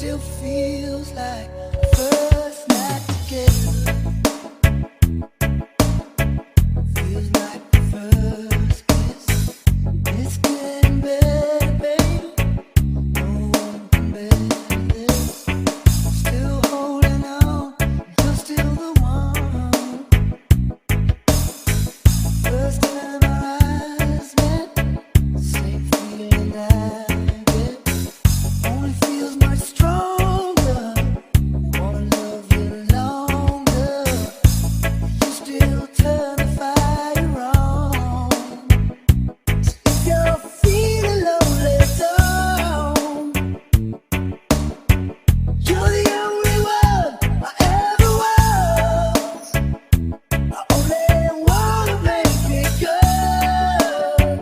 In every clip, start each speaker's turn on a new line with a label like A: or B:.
A: still feels like first night together. Feels like the first kiss. It's getting better, baby. No one can better this. Still holding on, you're still the one. First time our eyes met, same feeling I get. Only feels much stronger. Wanna love you longer. You still turn the fire on. If you're feeling lonely, don't. You're the only one I ever was. I only wanna make it good.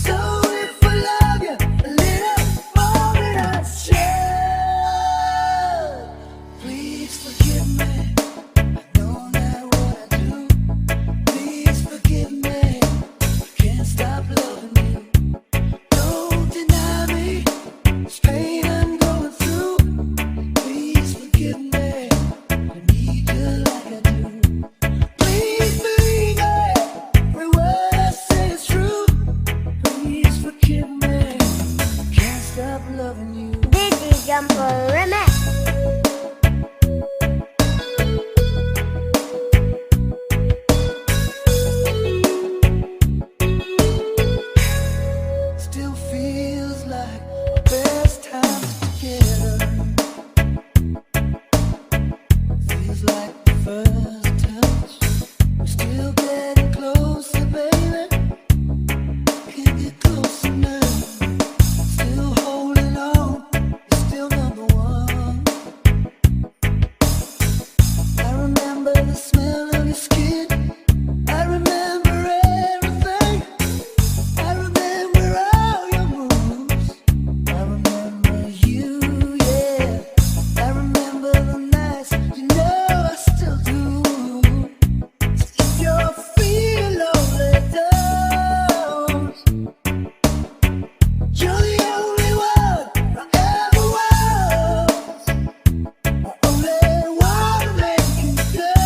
A: So if I love you a little more than I should, please forgive me. I know not what I do. Please forgive me. I can't stop loving you. Don't deny me this pain I'm going through. Please forgive me. I need you like I do. Please believe me. Every word I say is true. Please forgive me. Can't stop loving you.
B: This is Jumper Remix.
A: Still feels like our best times together. Feels like the first touch. We're still getting closer, baby. Can't get closer now. Still holding on. You're still number one. I remember the smell of your skin. I remember everything. I remember all your moves. I remember you, yeah. I remember the nights, you know I still do. So if you're feeling lonely, don't. You're the only one I ever was. I only wanna make it good.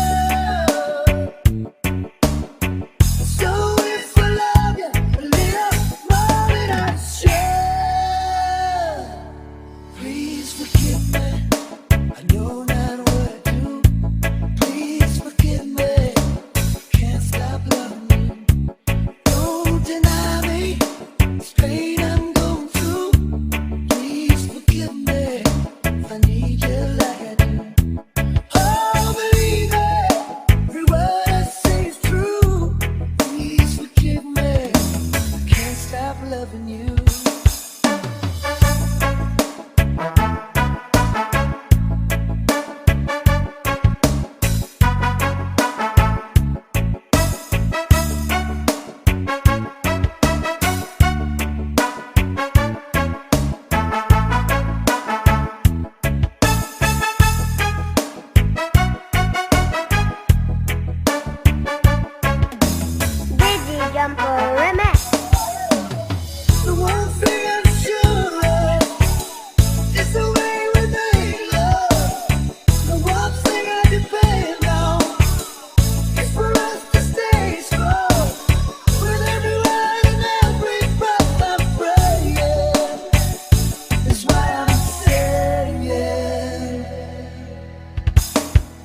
A: So if I love you a little more than I should, please forgive me. I know not what I do. Please forgive me. Can't stop loving you. Don't deny me this pain I'm going through. Please forgive me. I need you like I do. Oh, believe me. Every word I say is true. Please forgive me. Can't stop loving you.
B: This is Jumper Remix.
A: The one thing I'm sure of is the way we make love. The one thing I depend on is for us to stay strong. With every word and every breath I'm praying. That's why I'm saying,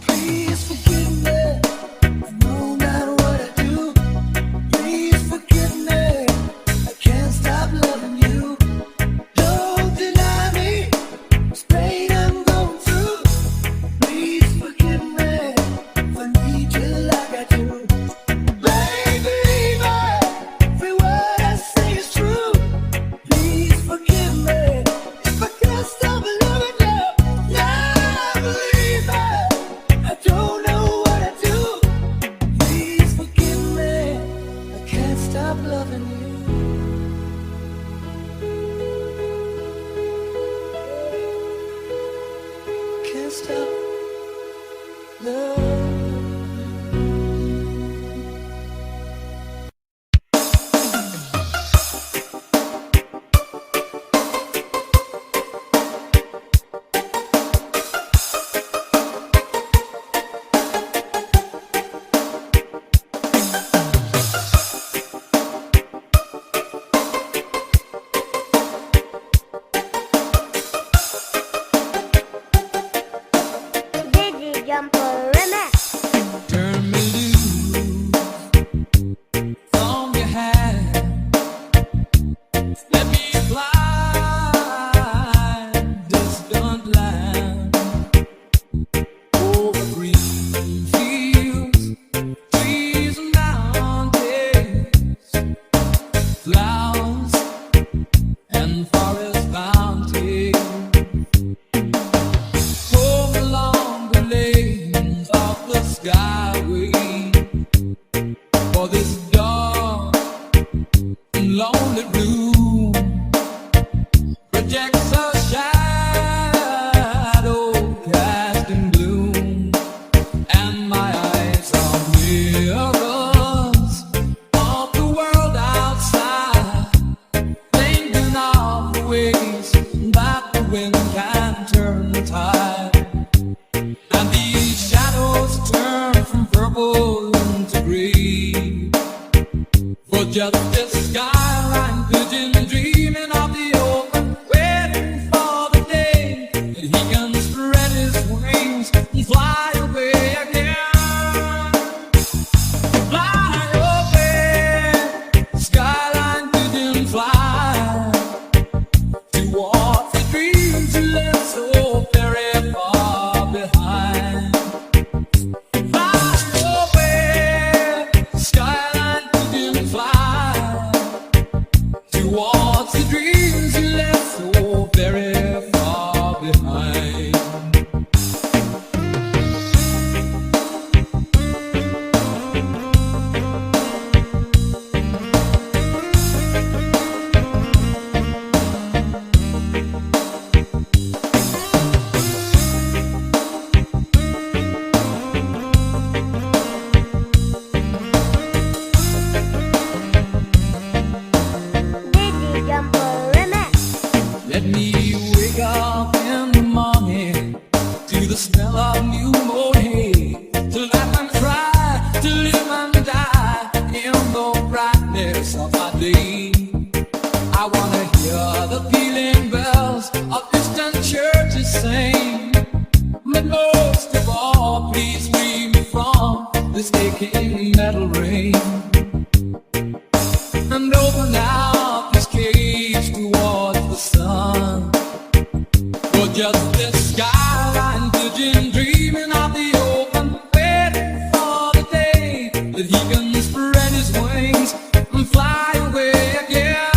A: please forgive me. I know not what I do. Please forgive me. I can't stop loving you. Don't deny me this pain I'm going through. Please forgive me. I need you like I do. Baby, every word I say is true. Please forgive me if I can't stop loving you. Now believe me. I don't know what I do. Please forgive me. I can't stop loving you. Can't stop loving. wind can turn the tide, and these shadows turn from purple into green. For just this skyline pigeon dreaming of the open, waiting for the day that he can spread his wings and fly away again. Fly away, skyline pigeon, fly towards the dreams you left so very far behind. Fly away, skyline pigeon, fly towards the dreams you left so very far behind.
B: Dizzy Jumper Remix.
A: Let me wake up in the morning to the smell of new mown hay, to laugh and cry, to live and die in the brightness of my day. I wanna hear the pealing bells of distant churches sing, but most of all, please free me from this aching metal ring, and open out this cage towards the sun. For just this skyline pigeon dreaming of the open, waiting for the day that he can spread his wings and fly away again.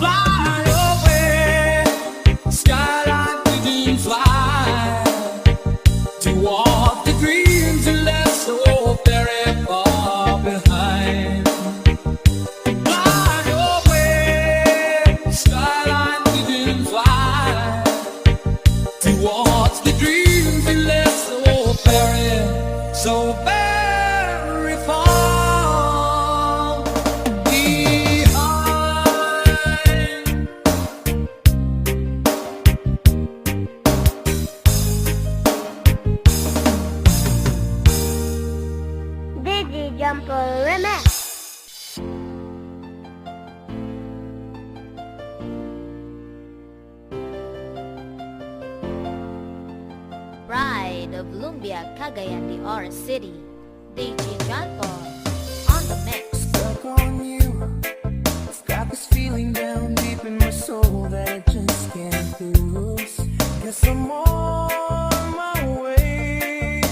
A: Fly away, skyline pigeon, fly towards the dreams you left so very far behind. Fly away, skyline pigeon, fly towards the dreams you left so very far behind.
B: Dizzy Jumper Remix.
C: Pride of Lumbia, Cagayan de Oro City. DJ John Paul on the mix.
D: Stuck on you. I've got this feeling down deep in my soul that I just can't lose. Guess I'm on my way.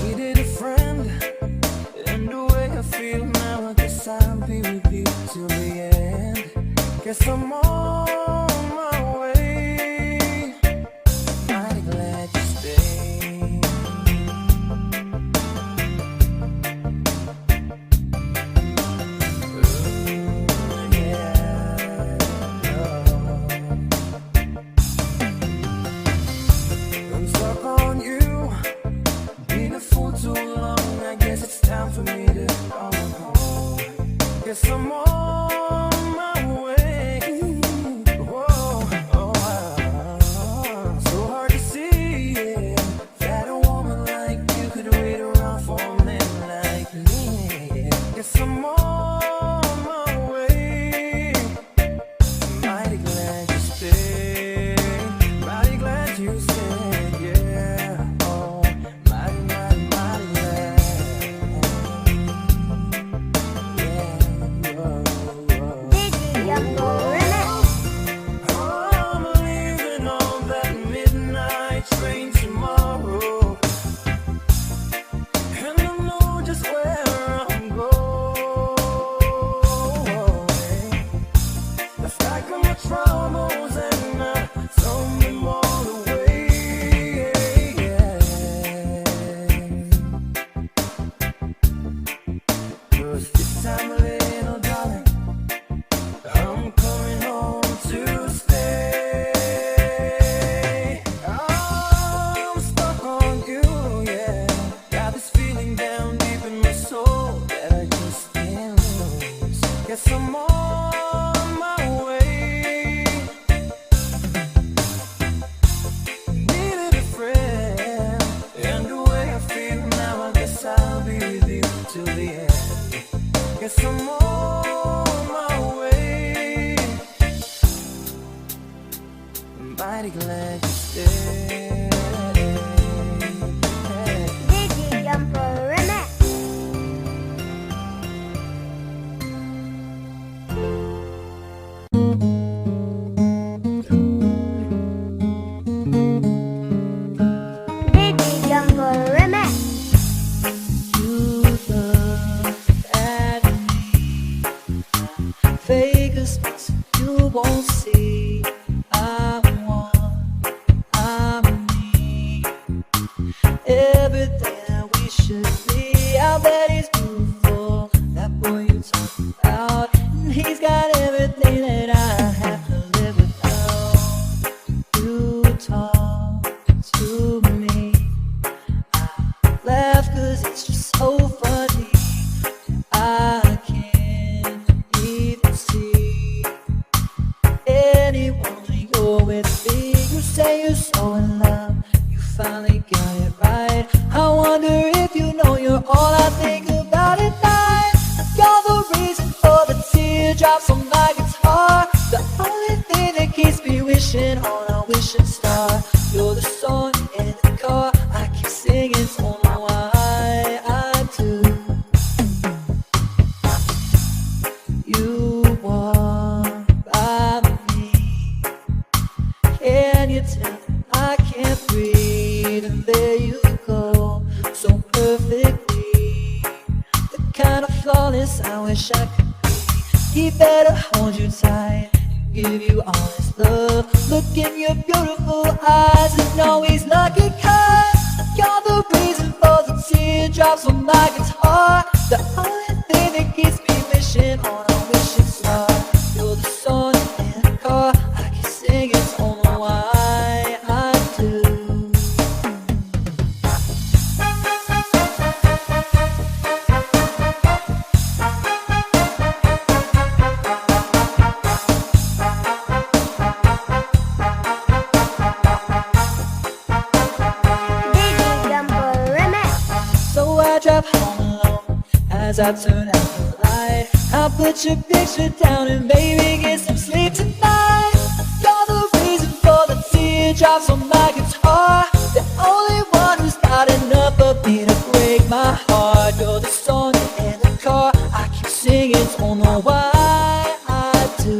D: Needed a friend, and the way I feel now, I guess I'll be with you till the end. Guess I'm on my way. Mighty glad you stayed. I'm stuck on you. Been a fool too long. I guess it's time for me to go home. Guess I'm on my way. Whoa. mighty glad you stayed.
B: DJ Jumper Remix. DJ Jumper Remix.
A: You look at me, fake a space you won't see. I'm me, everything that we should be. I bet he's beautiful, that boy you talk about, and he's got everything that I have to live without. You talk to me, laugh 'cause it's just so funny. I can't even see anyone when you're with me. You say you're so in love, you finally got it right. I wonder if you know you're all I think about at night. You're the reason for the teardrops on my guitar, the only thing that keeps me wishing on a wishing star. You're the song in the car I keep singing, don't know why I do. You walk by me, can you tell I can't breathe? And there you go, so perfectly, the kind of flawless I wish I could be. He better hold you tight, give you all his love. Look in your beautiful eyes and know he's lucky 'cause you're the reason for the teardrops on my guitar, the only thing that keeps me wishing on a wishing star. You're the song in the car I keep singing, don't know why I do.
B: DJ Jumper Remix.
A: So I drive home alone as I turn out the light. I'll put your picture down and baby get some sleep tonight. You're the reason for the teardrops on my guitar, the only one who's got enough of me to break my heart. You're the song in the car I keep singing, don't know why I do.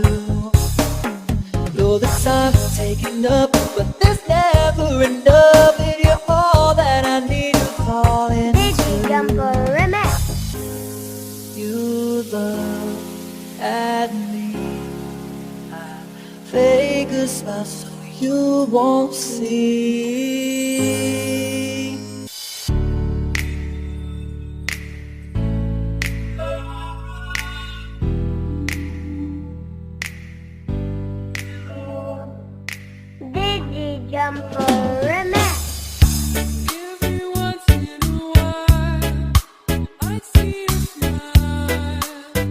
A: You're the time taking up, but there's never enough, and you're all that I need to fall
B: DJ
A: into.
B: Jumper Remix.
A: You look at me, I fake a smile so you won't see.
B: DJ Jumper Remix.
E: Every once in a while, I see a smile.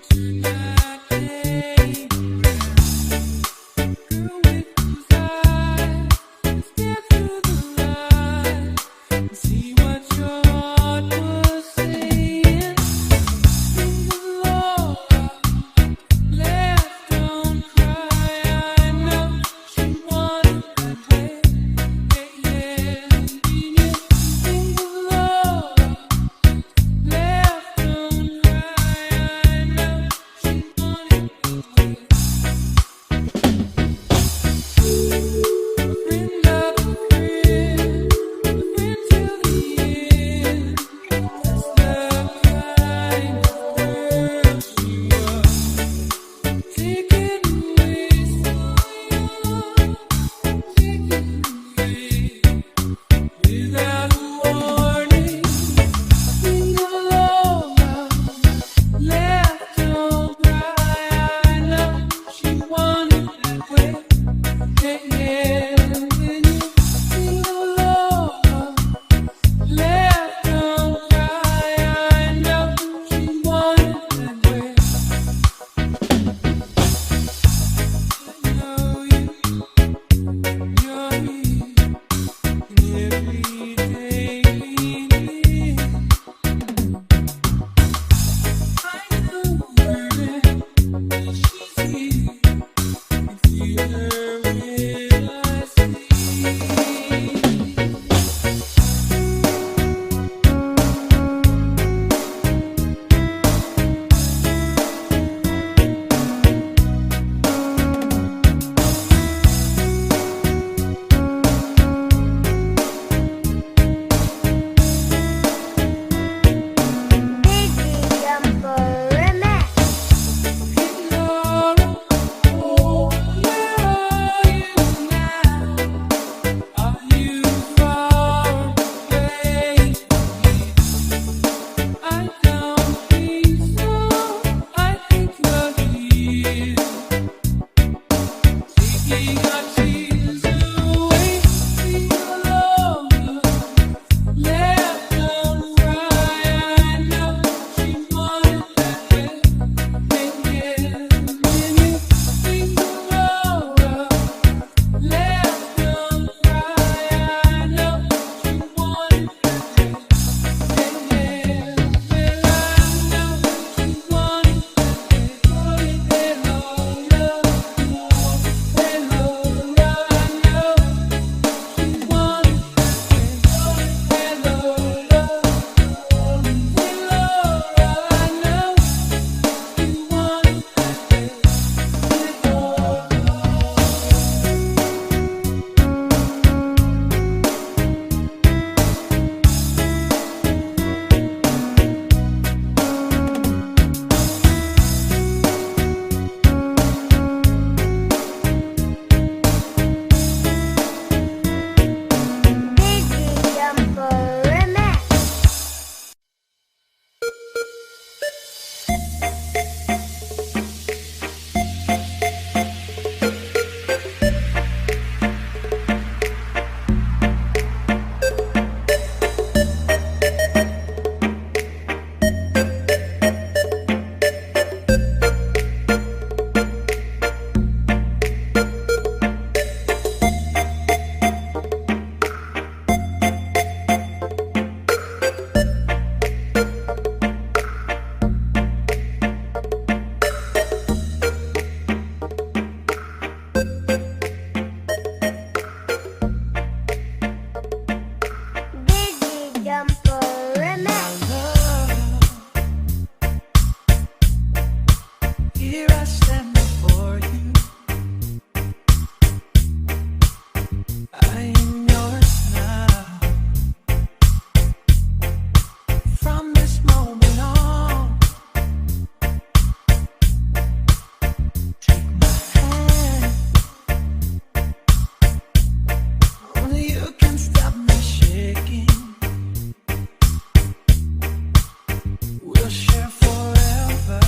E: Turn that day around. Girl with those eyes, step through the light and see what your heart was saying. Sing the Lord, left, don't cry. I know she wanted that way.
A: Here I stand before you. I am yours now. From this moment on, take my hand. Only you can stop me shaking. We'll share forever.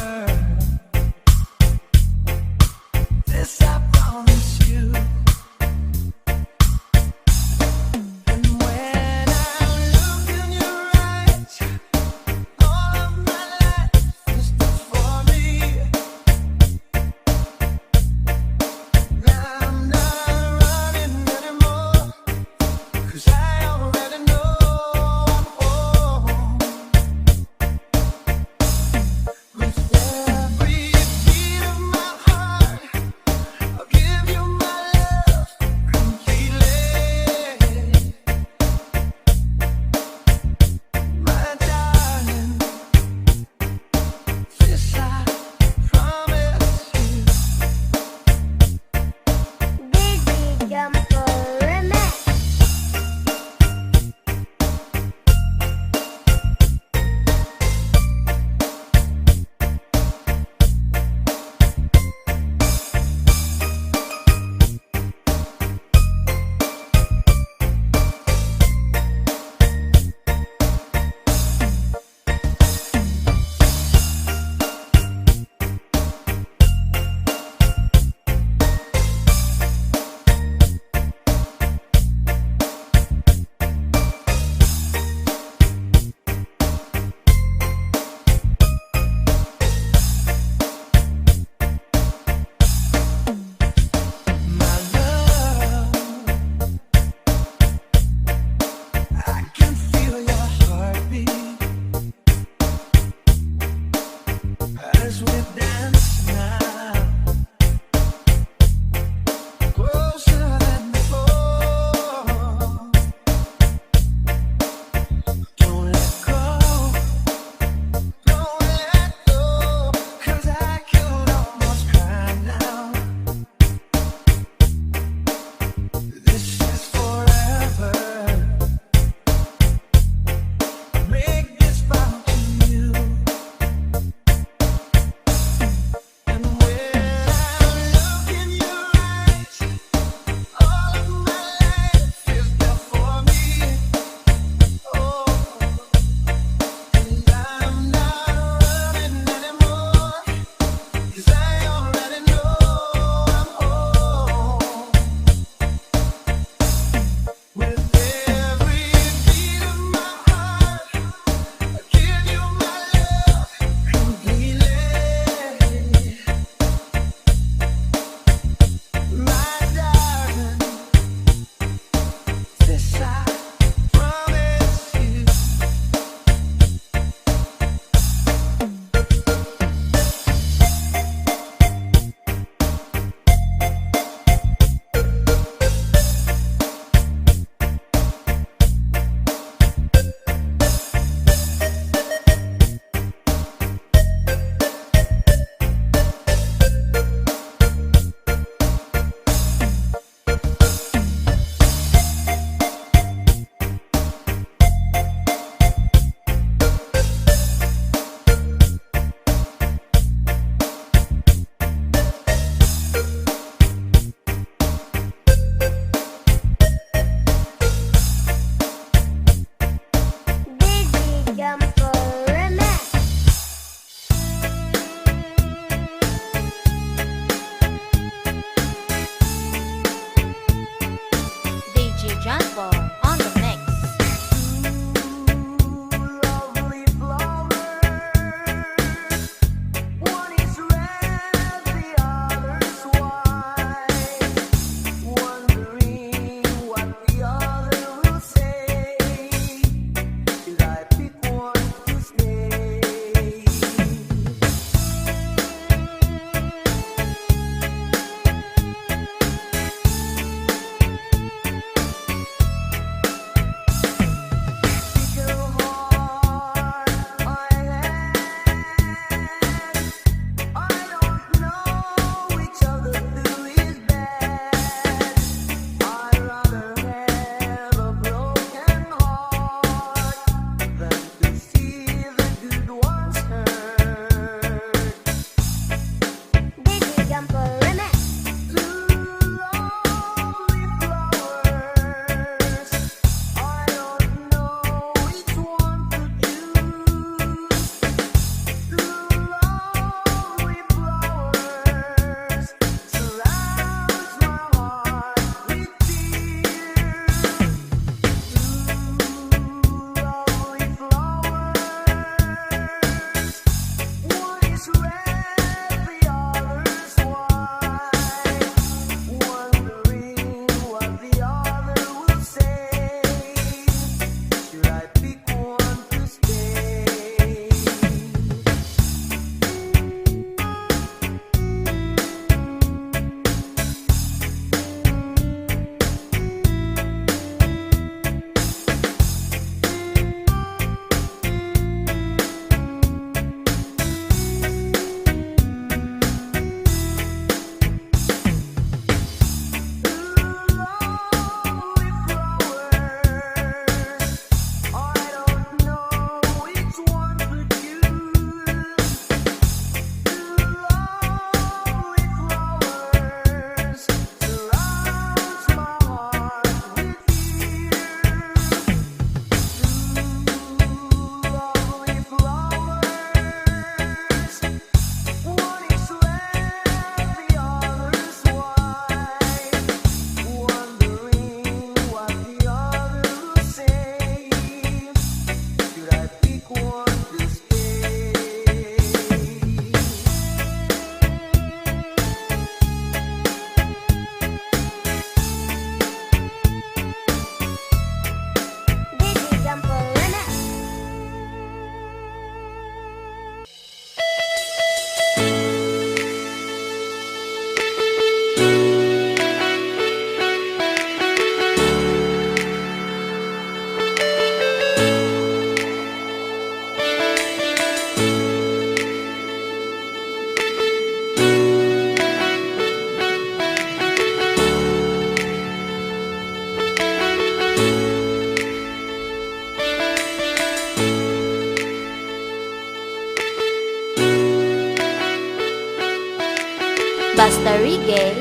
C: Basta Reggae,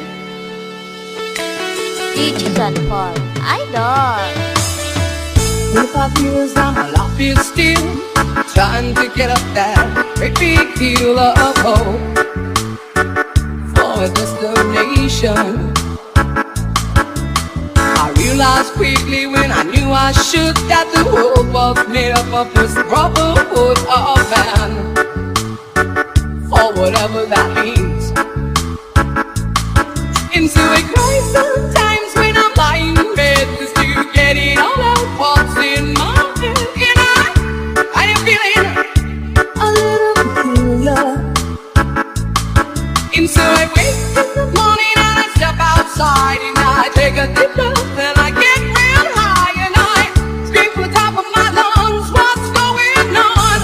C: DJ John Paul, Idol.
D: If I feel down, my life is still trying to get up that great big hill of hope for a destination. I realized quickly when I knew I should that the world was made up of this brotherhood of man, or whatever that means. Into a cry sometimes when I'm lying in bed just to get it all out what's in my head. And I am feeling a little peculiar. And so I wake up in the morning and I step outside and I take a deep breath and I get real high and I scream from the top of my lungs, what's going on?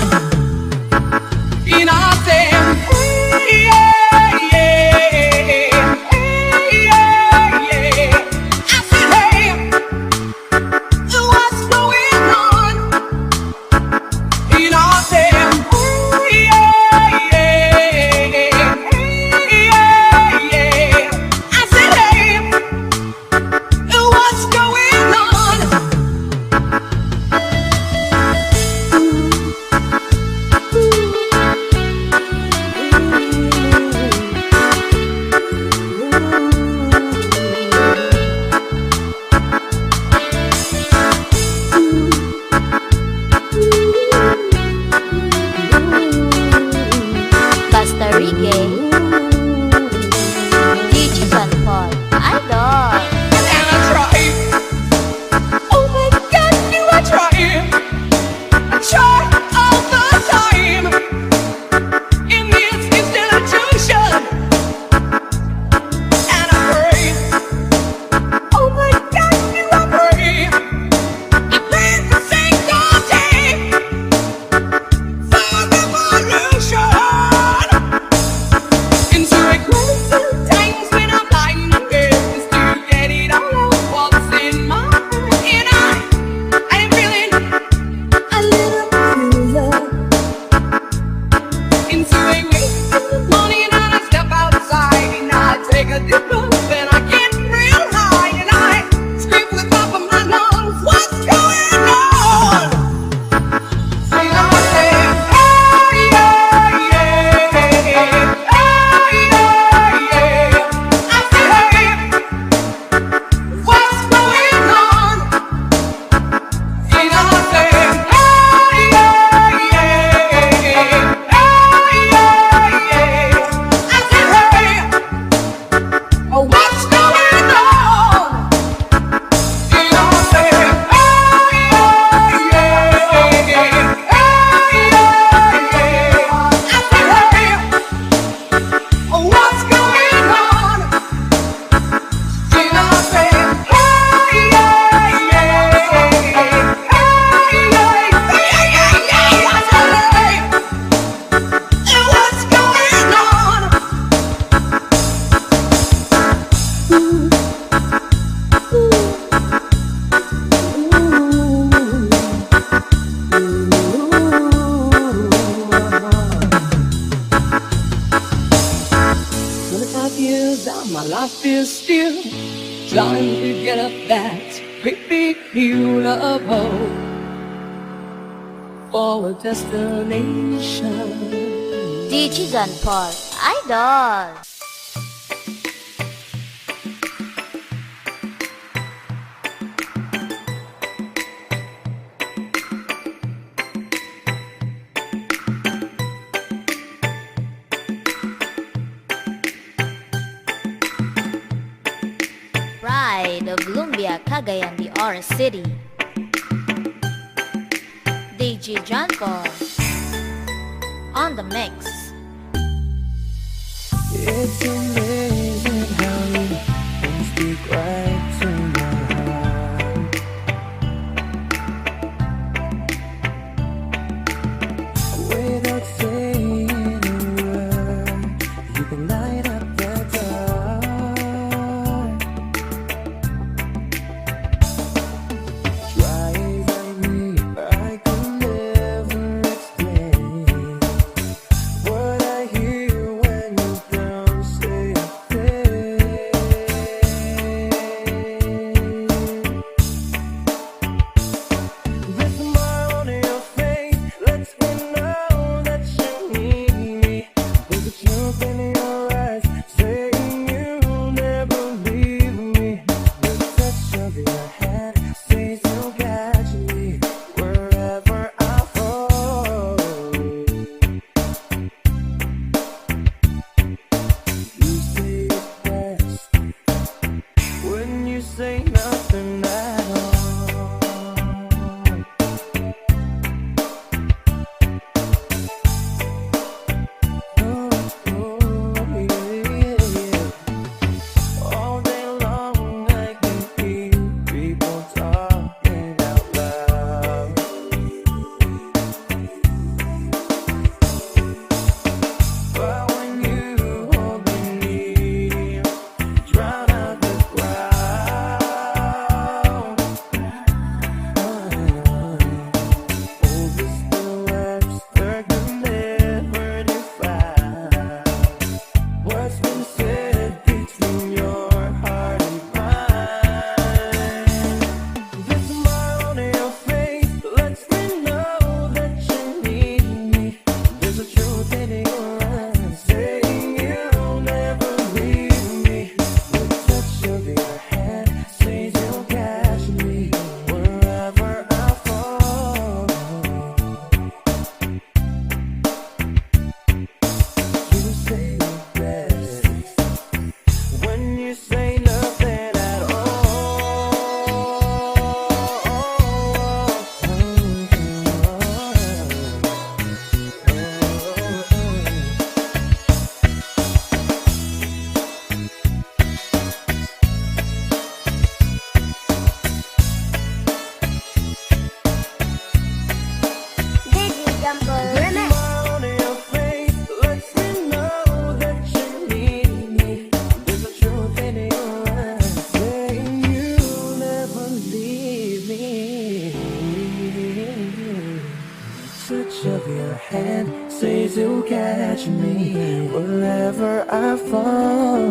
D: And I say, hey, yeah, yeah, hey, yeah, yeah. I said, hey, what's going on? And I say, hey, yeah, yeah, hey, yeah, yeah. I said, hey, what's going on?
C: Basta Reggae, DJ John Paul, Idol.
D: And I try. Oh my God, do I try? I try all the time. In this institution, and I pray. Oh my God, do I pray? I pray every single day for the revolution. Into a cry sometimes when I'm lying in bed just to get it all out what's in my head. And I am feeling a little peculiar. Into a wake in the morning and I step outside and I take a deep breath and I get real high and I scream from the top of my lungs, what's going on? And I say, hey, yeah, yeah, hey, yeah, yeah. I say, hey, what's going on? And I say, hey, yeah, yeah, hey, yeah, yeah. I say, hey, what's going on? And I say, hey, yeah, yeah, hey, yeah, yeah. I say, hey, what's going on? And I say, hey, yeah, yeah, hey, yeah, yeah. I say, hey, what's going on? When the 5 years down, my life is still trying to get up that great big hill of hope for a destination.
C: DJ John Paul, Idol. Pride of Lumbia, Cagayan de Oro City. DJ John Paul on the mix.
D: It's amazing how you can speak right to my heart. Without saying a word, you can light up the dark. Try as I may, I can never explain what I hear when you don't say you said between your heart and mine. This smile on your face lets me know that you need me. There's a truth in your eyes saying you'll never leave me. The touch of your hand says you'll catch me wherever I fall. You say the best when you say nothing at
B: Digi Jumper Remix.
D: Smile on your face lets me know that you need me. There's a truth in your eyes saying you'll never leave me. Touch of your hand says you'll catch me wherever I fall.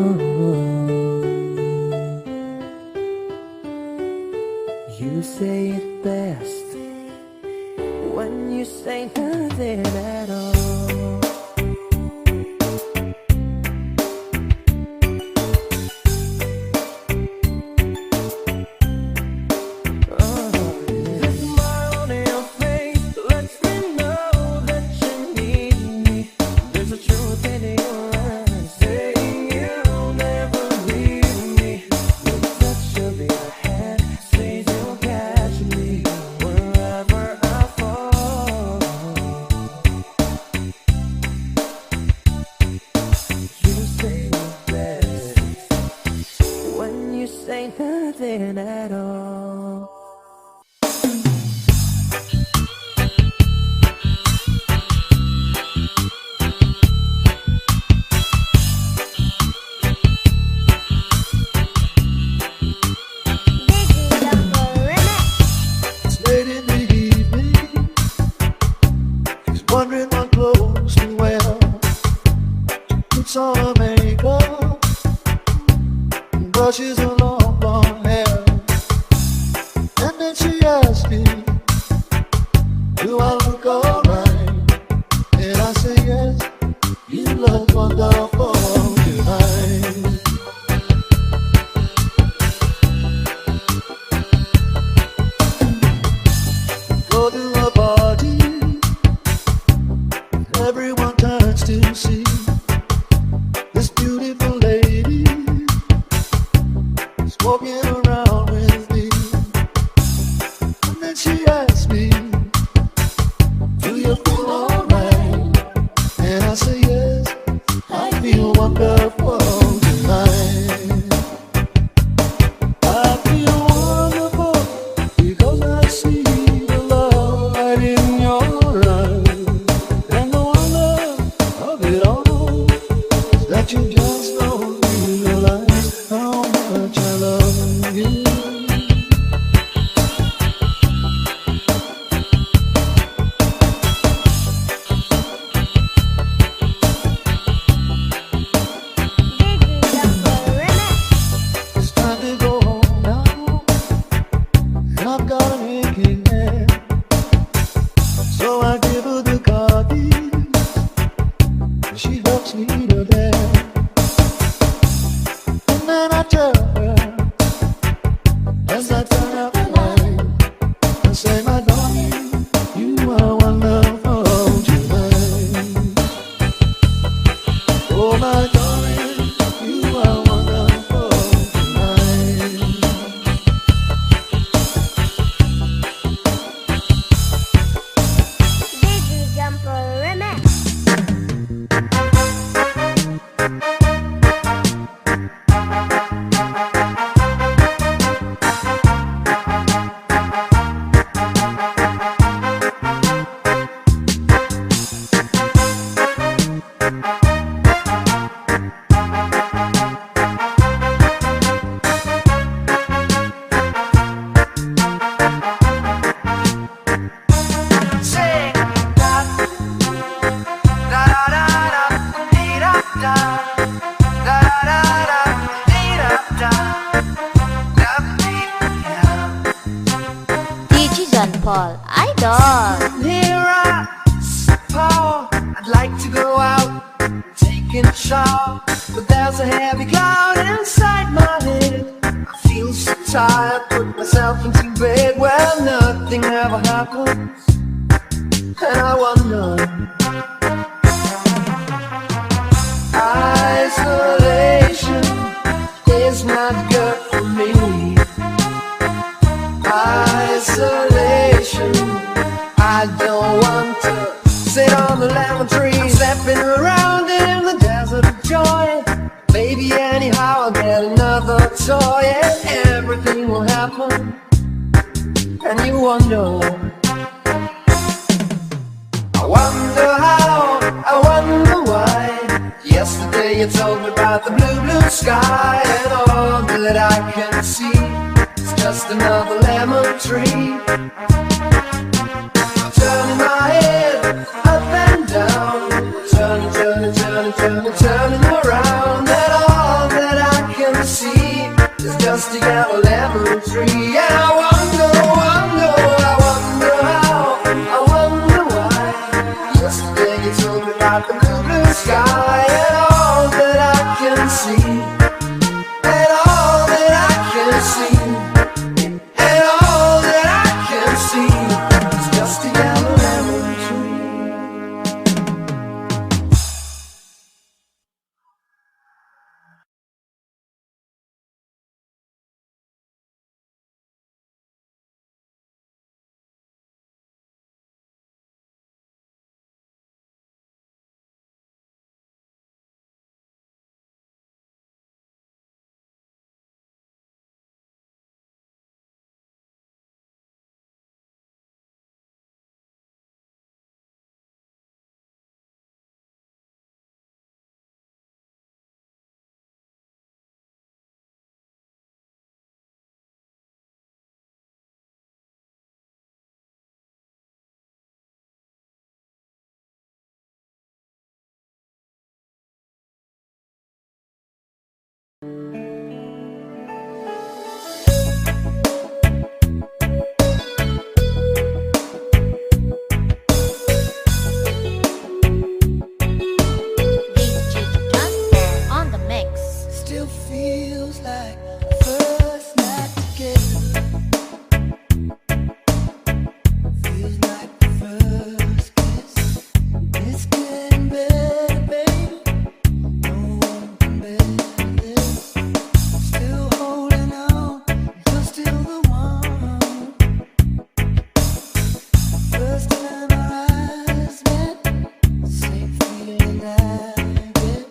D: You say it best when you say nothing at all. The smile on your face lets me know that you need me. There's a truth in your eyes saying you'll never leave me. The touch of your hand says you'll catch me wherever I fall. You say the best when you say nothing at all.
B: Digi Jumper Remix.
A: It's late in the evening. He's wondering what clothes to wear. She puts on her makeup and brushes her long blonde hair. And then she asks me, do I look alright? And I say yes, you look wonderful tonight. Go to a party, everyone turns to see this beautiful lady is walking around with me. And then she asks me, do you feel alright? And I say yes, I feel wonderful tonight. I feel wonderful because I see the love right in your eyes. And the wonder of it all is that you just don't realize how much I love you.
B: Digi Jumper Remix.
A: It's time to go home now, and I've got an aching head. So I give her the car keys, and she helps me to bed. And then I tell her, as I turn out the light, I say, my darling, you are wonderful tonight. Oh, my darling, you are wonderful tonight.
B: Digi Jumper Remix.
C: DJ John Paul, idol.
D: Here I Paul, I'd like to go out, taking a shower, but there's a heavy cloud inside my head. I feel so tired, put myself into bed. Well, nothing ever happens, and I wonder. Isolation is not good for me. Isolation, I don't want to sit on the lemon tree, stepping around in the desert of joy. Baby, anyhow, I'll get another toy, and everything will happen. And you wonder, I wonder how, I wonder why. Yesterday you told me about the blue, blue sky, and all that I can see is just another lemon tree. I'm turning my head up and down, turning, turning, turning, turning, turning around, and all that I can see is just a yellow lemon tree. And I wonder, wonder, I wonder how, I wonder why. Yesterday you told me about the blue, blue sky, and all that I can see, and all that I can see, and all that I can see is just a yellow lemon tree.
C: DJ John Paul on the mix.
A: Still feels like first night together. Feels like the first kiss. It's getting better, baby. No one can better this. Still holding on, you're still the one. First time our eyes met, same feeling I get.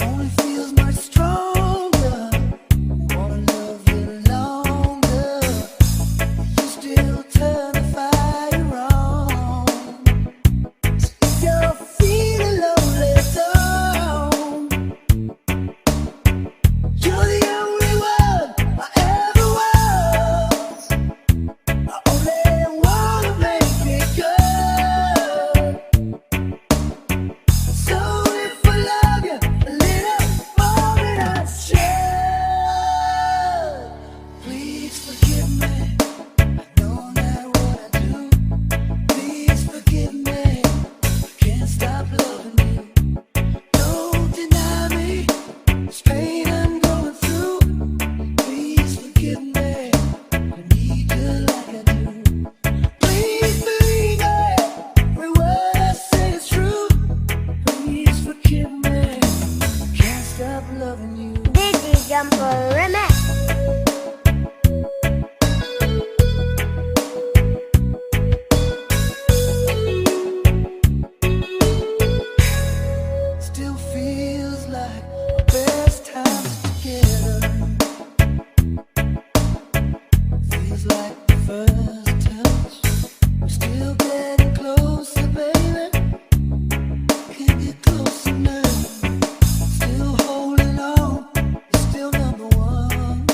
A: Only feels much stronger. Wanna love you longer. You still turn the fire on. If you're feeling lonely, don't. You're the only one I ever was. I only wanna make it good. So if I love you a little more than I should, please forgive me. I know not what I do. Please forgive me. I can't stop loving you. Don't deny me. Strain I'm going through. Please forgive me. I need you like I do. Please believe me. Every word I say is true. Please forgive me. Can't stop loving you.
B: DJ John Paul remix.
A: Still feels like our best times together. Feels like the first touch. We're still getting closer, baby. Can't get close enough. Still holding on. You're still number one.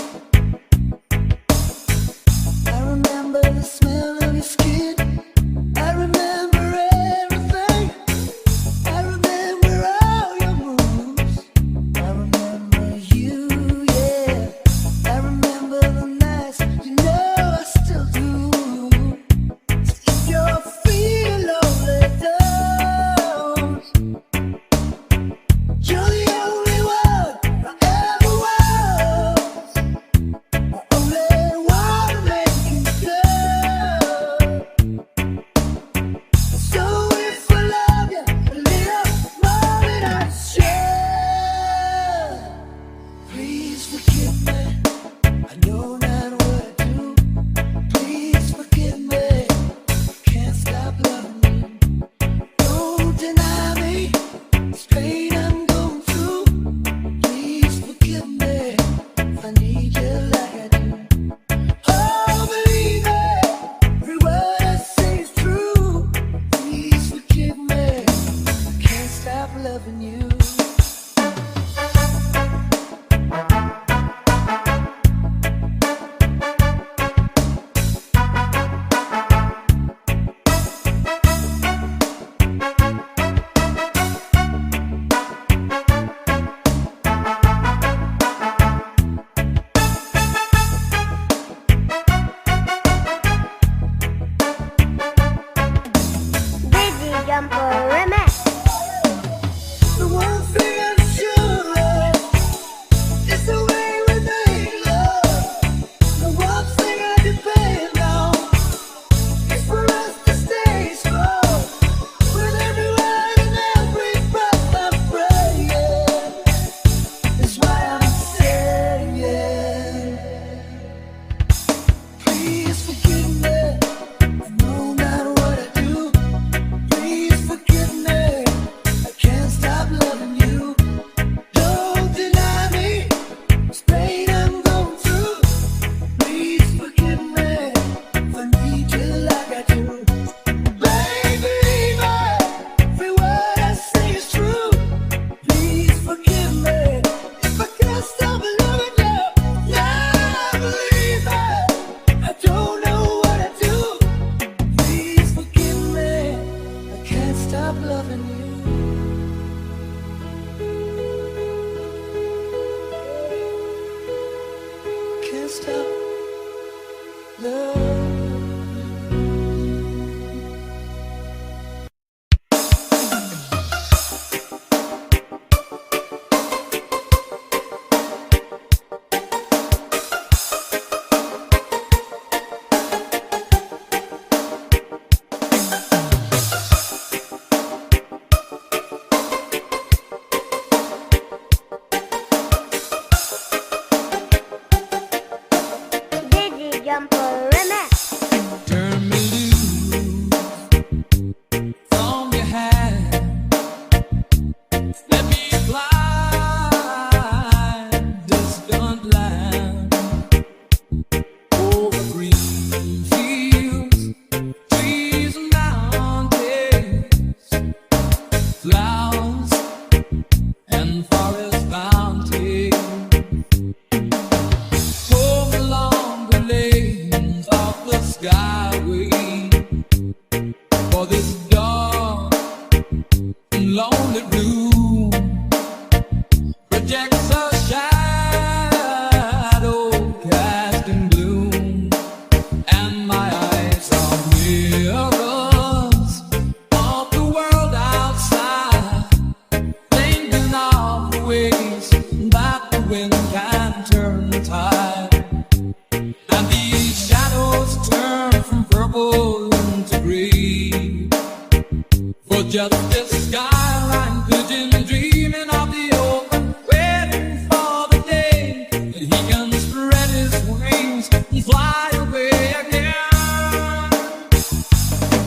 E: just this skyline pigeon dreaming of the open, waiting for the day that he can spread his wings and fly away again.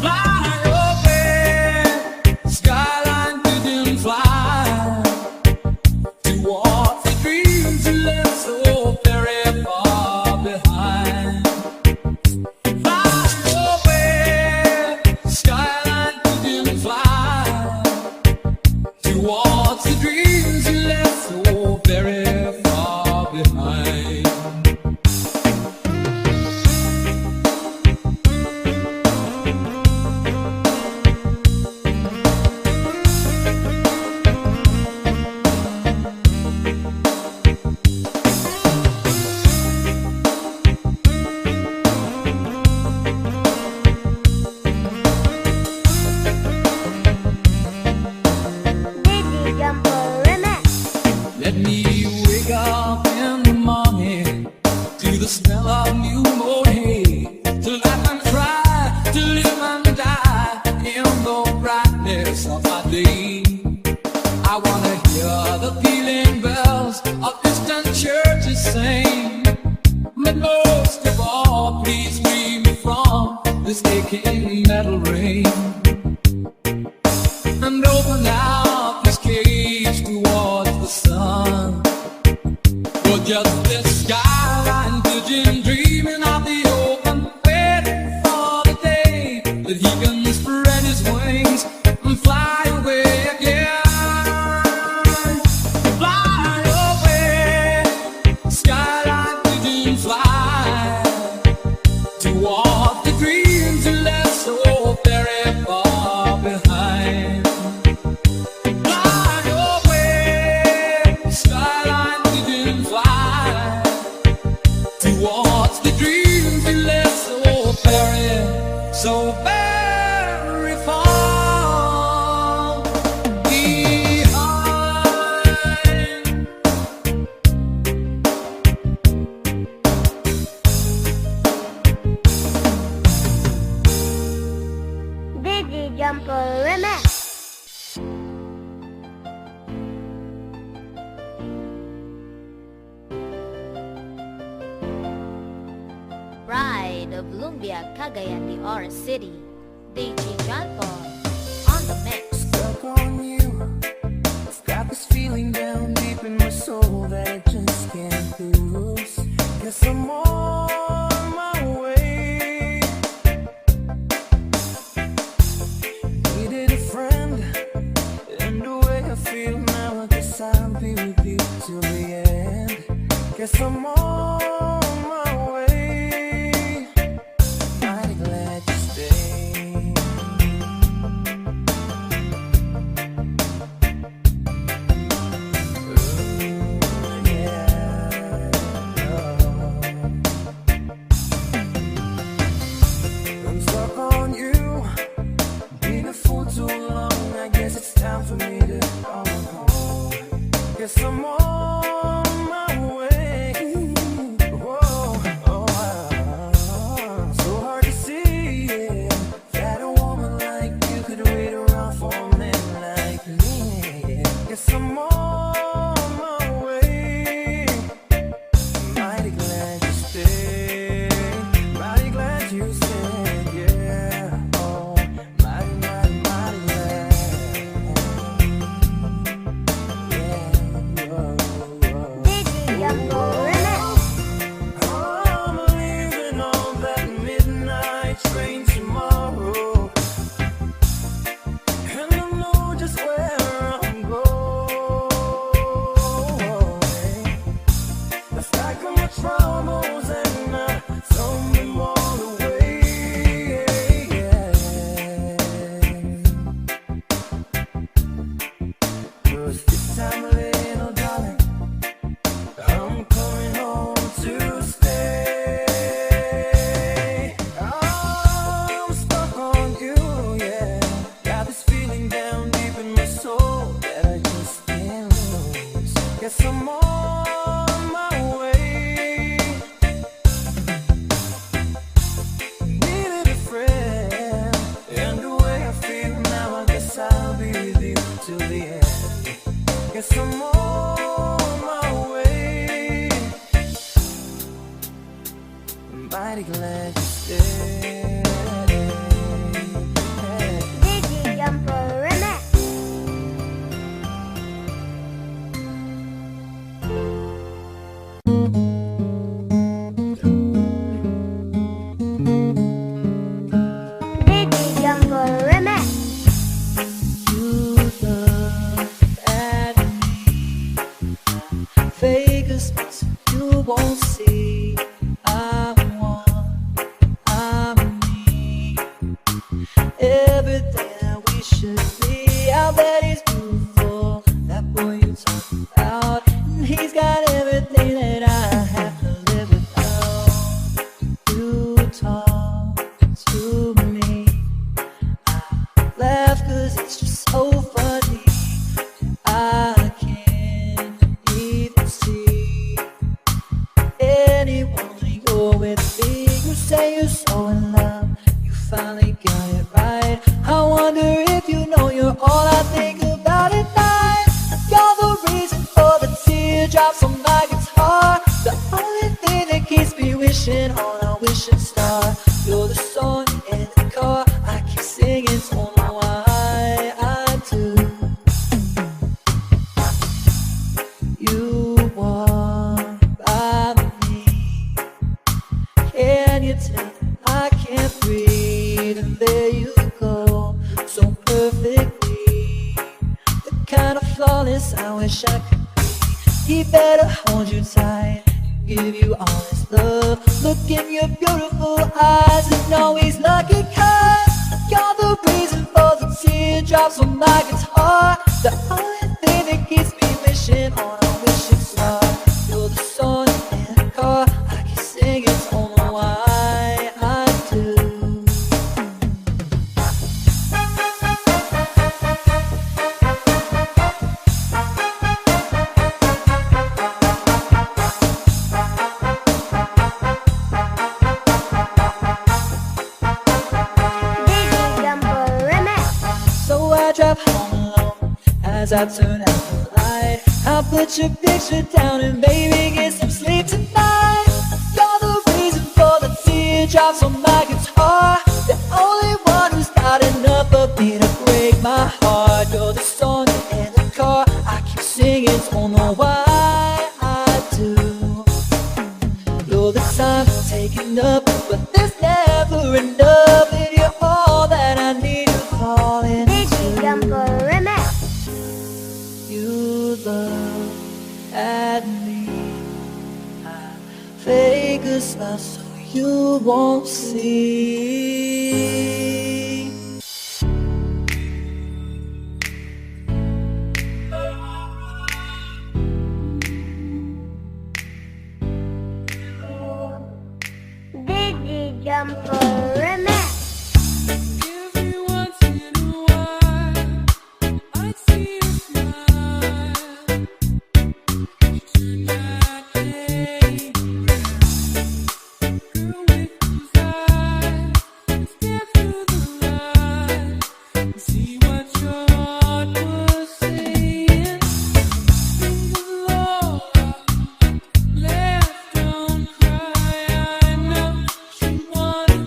E: Fly away, skyline pigeon, fly towards the dreams you left so very far behind. Fly away, skyline pigeon, fly towards the dreams you left so very far behind.
B: Dizzy Jumper Remix.
E: Let me wake up in the morning to the smell of new mown hay, to laugh and cry, to live and die in the brightness of my day. I wanna hear the pealing bells of distant churches sing, but most of all, please free me from this aching metal rain, and open out this cage towards the sun. For just this skyline pigeon dreaming of the open, waiting for the day that he can spread his wings and fly away again. Fly away, skyline pigeon, fly towards the dreams you left so very far behind. Fly away, skyline pigeon, fly towards the dreams you left so very far behind.
B: Dizzy Jumper Remix.
C: Pride of Lumbia, Cagayan de Oro City, DJ John Paul on the mix.
D: Stuck on you. I've got this feeling down deep in my soul that I just can't lose. Guess I'm on my way. Needed a friend, and the way I feel now, I guess I'll be with you till the end. Guess I'm on my way. Mighty glad you stayed. I'm stuck on you, been a fool too long. I guess it's time for me to go home. Guess I'm on my way. Whoa, oh, so hard to see, yeah, that a woman like you could wait around for a man like me. Guess I'm on my way. Mighty glad you stayed. Mighty glad you stayed, yeah. Oh, mighty, mighty, mighty glad. Yeah, whoa, whoa.
B: Dizzy Jumper Remix.
D: I'm leaving on that midnight train tomorrow, and I know just where I'm going. I've packed all my troubles and I throw them all away. Cause this time, little darling, I'm coming mighty glad you stayed.
B: Digi Jumper Remix. Digi Jumper Remix.
A: You look at me, fake a smile you won't see. I'm me. Everything that we should be. I bet he's beautiful, that boy you talk about. And he's got everything that I have to live without. You talk to me, I laugh 'cause it's just so funny. I can't even see anyone when you're with me. You say you're so in love, you finally got it right. I wonder if you know you're all I think about at night. You're the reason for the teardrops on my guitar, the only thing that keeps me wishing on a wishing star. You're the song in the car I keep singing, don't know why I do. You walk by me, can you tell that I can't breathe? And there you go, so perfectly, the kind of flawless I wish I could be. He better hold you tight, give you all his love. Look in your beautiful eyes and know he's lucky 'cause you're the reason for the teardrops on my guitar, the only thing that keeps me wishing on a wishing star. You're the song in the car I keep singing, don't know why I do.
B: Digi Jumper Remix.
A: So I drive home alone as I turn out the light. I'll put your picture down and baby get some sleep tonight. You're the reason for the teardrops on my guitar, the only one who's got enough of me to break my heart. You're the song in the car I keep singing, don't know why I do. You're the time taken up, but there's never enough. And you're all that I need to fall
B: Digi
A: into.
B: Jumper Remix.
A: You look at me, I fake a smile so you won't see.
B: Digi Jumper Remix.
E: Every once in a while, I see you smile. Turn that day around. Girl with those eyes, step through the light and see what your heart was saying. Sing the Lord, left, don't cry. I know she wanted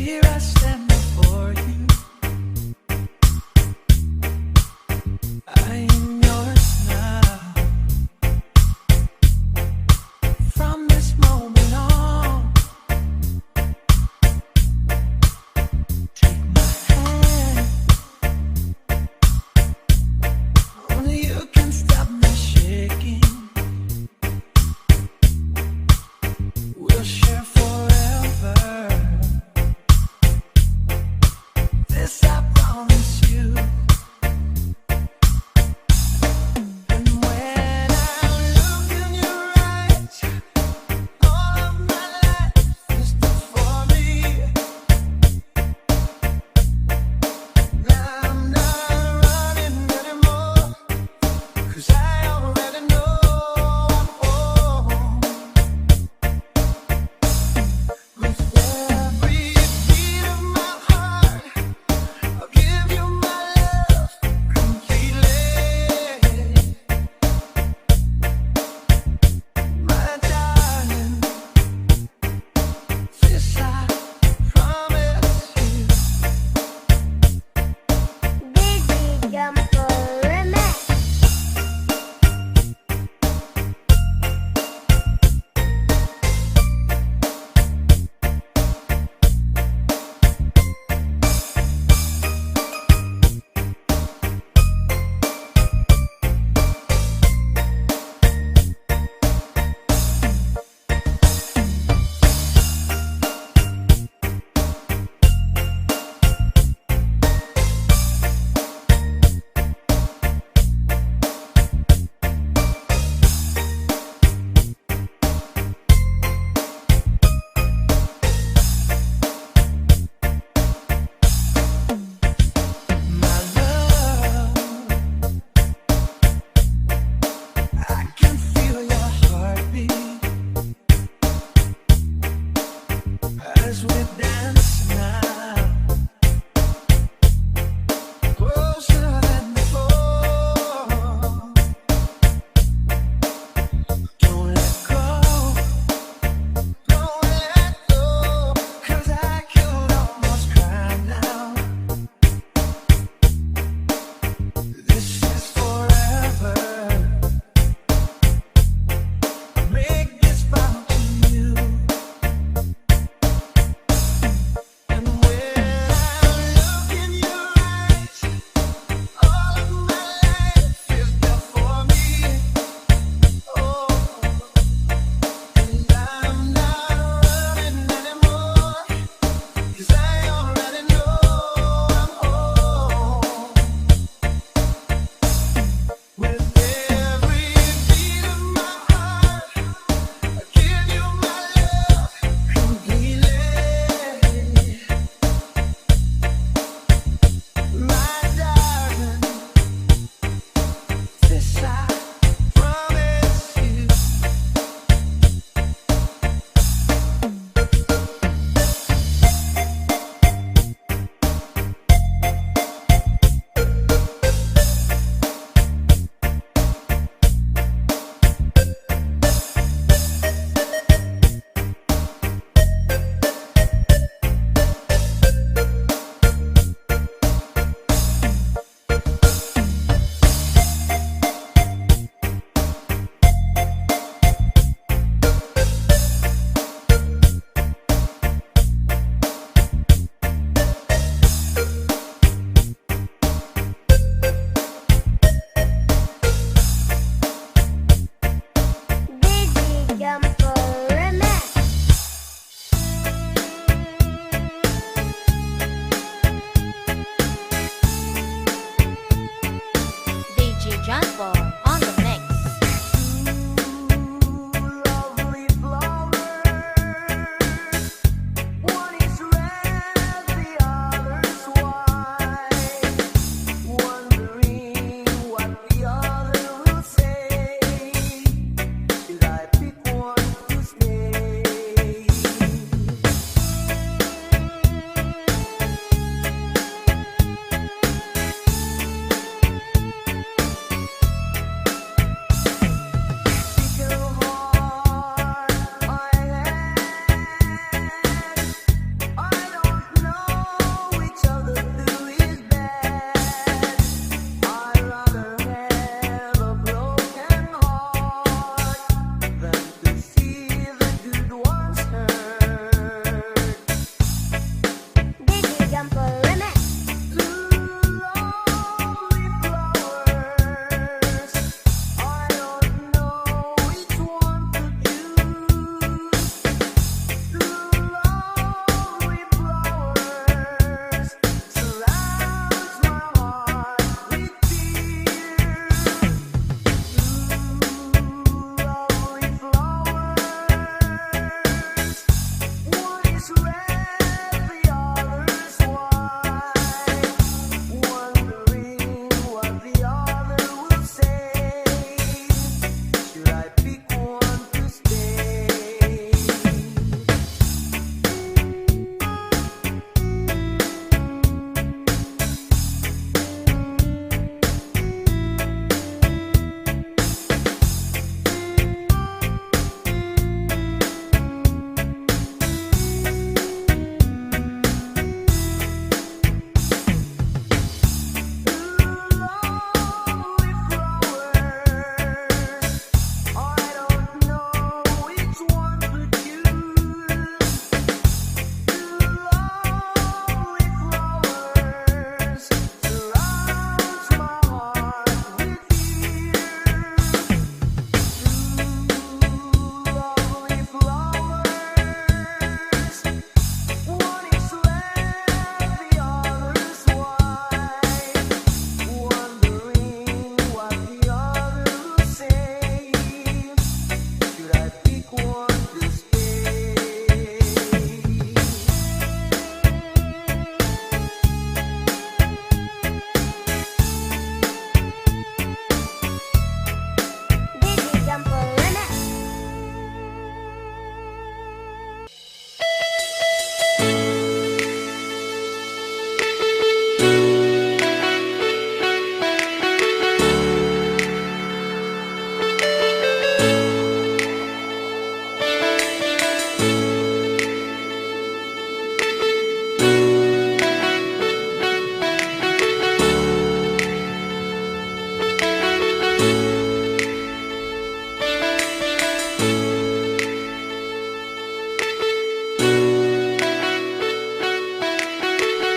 A: Here I stand before you. I am yours now. From this moment on, take my hand. Only you can stop me shaking. We'll share forever.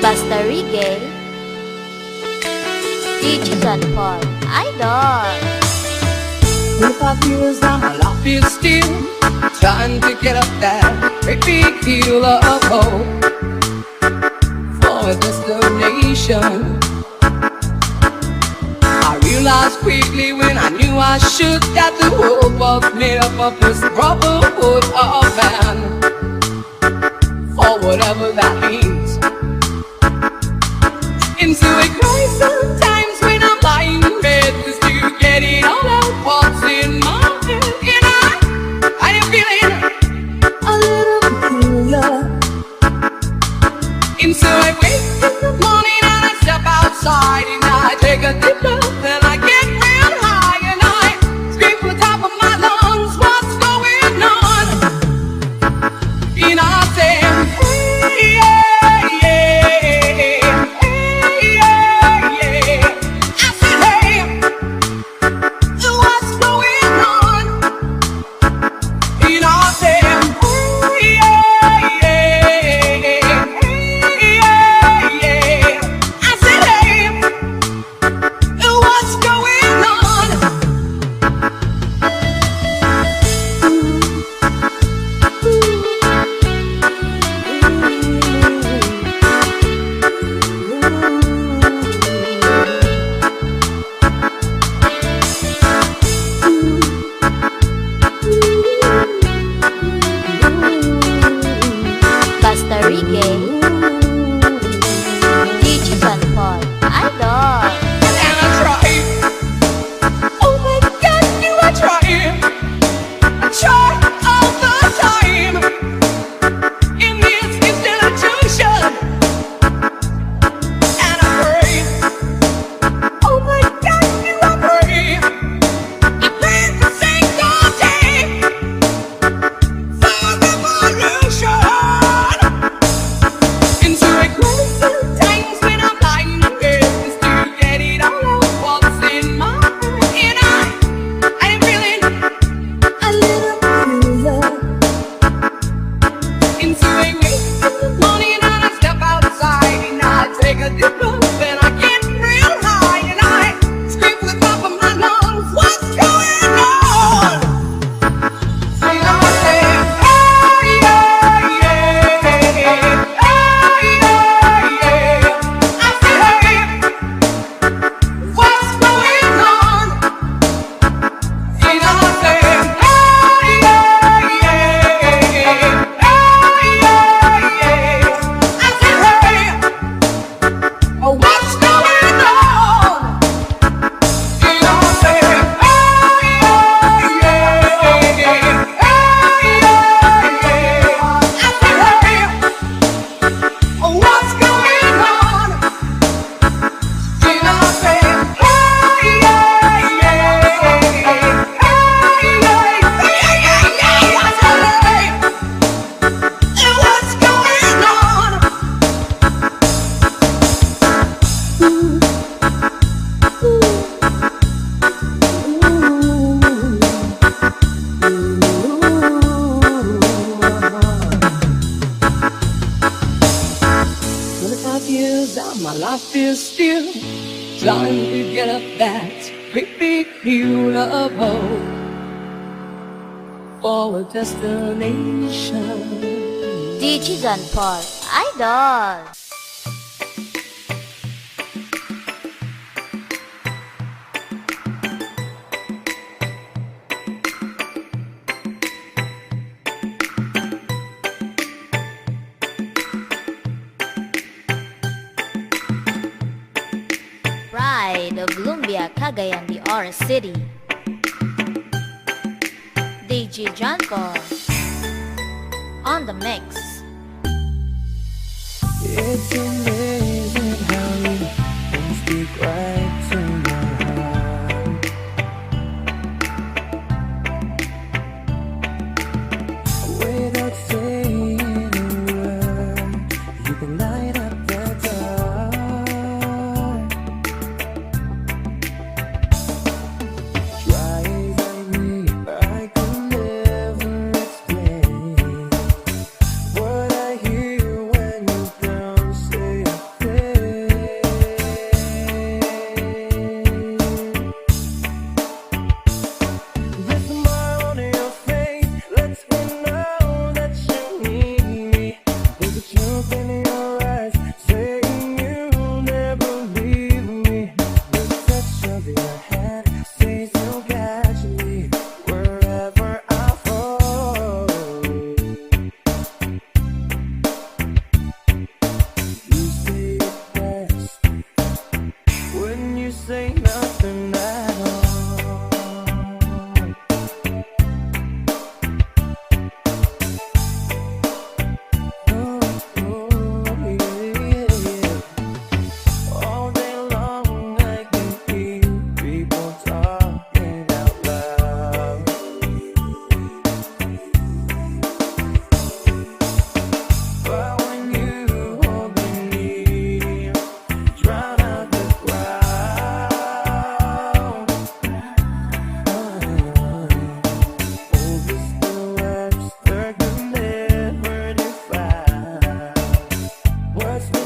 C: Basta Reggae, DJ John Paul, Idol.
E: 25 years now, my life is still trying to get up that great big hill of hope for a destination. I realized quickly when I knew I should that the world was made up of this brotherhood of man, or whatever that means. Into a crisis sometimes when I'm lying in bed just to get it all out what's in my head. And I am feeling a little peculiar. And so I wake in the morning and I step outside and I take a deep breath and I get real high and I scream from the top of my lungs, what's going on? And I say, hey, yeah, yeah, hey, yeah, yeah. I said, hey, what's going on? And I say, hey, yeah, yeah, hey, yeah, yeah. I said, hey, what's going on?
C: Basta Reggae, DJ John Paul, Idol.
E: And I try. Oh my God, do I try? I try all the time. In this institution, and I pray. Oh my God, do I pray? I pray every single day for revolution. Into a crisis times when I'm lying in bed just to get it all out what's in my head. And I'm feeling a little peculiar. Into a wake in the morning and I step outside and I take a deep breath and I get real high and I scream from the top of my lungs, what's going on? And I say, hey, yeah, yeah, hey, yeah, yeah. I say, hey, what's going on? And I say, hey, yeah, yeah, hey, yeah, yeah. I say, hey, what's going on? And I say, hey, yeah, yeah, hey, yeah, yeah. I say, hey, what's going on? And I say, hey, yeah, yeah, hey, yeah, yeah. I say, hey, what's going on? Years out, my life is still trying to get up that great big hill of hope for a destination.
C: DJ John Paul, Idol. Pride of Lumbia, Cagayan de Oro City. DJ John Paul on the mix.
D: It's amazing how you can speak right to my heart. Without saying a word, you can light up the dark. Try as I may, I can never explain what I hear when you don't say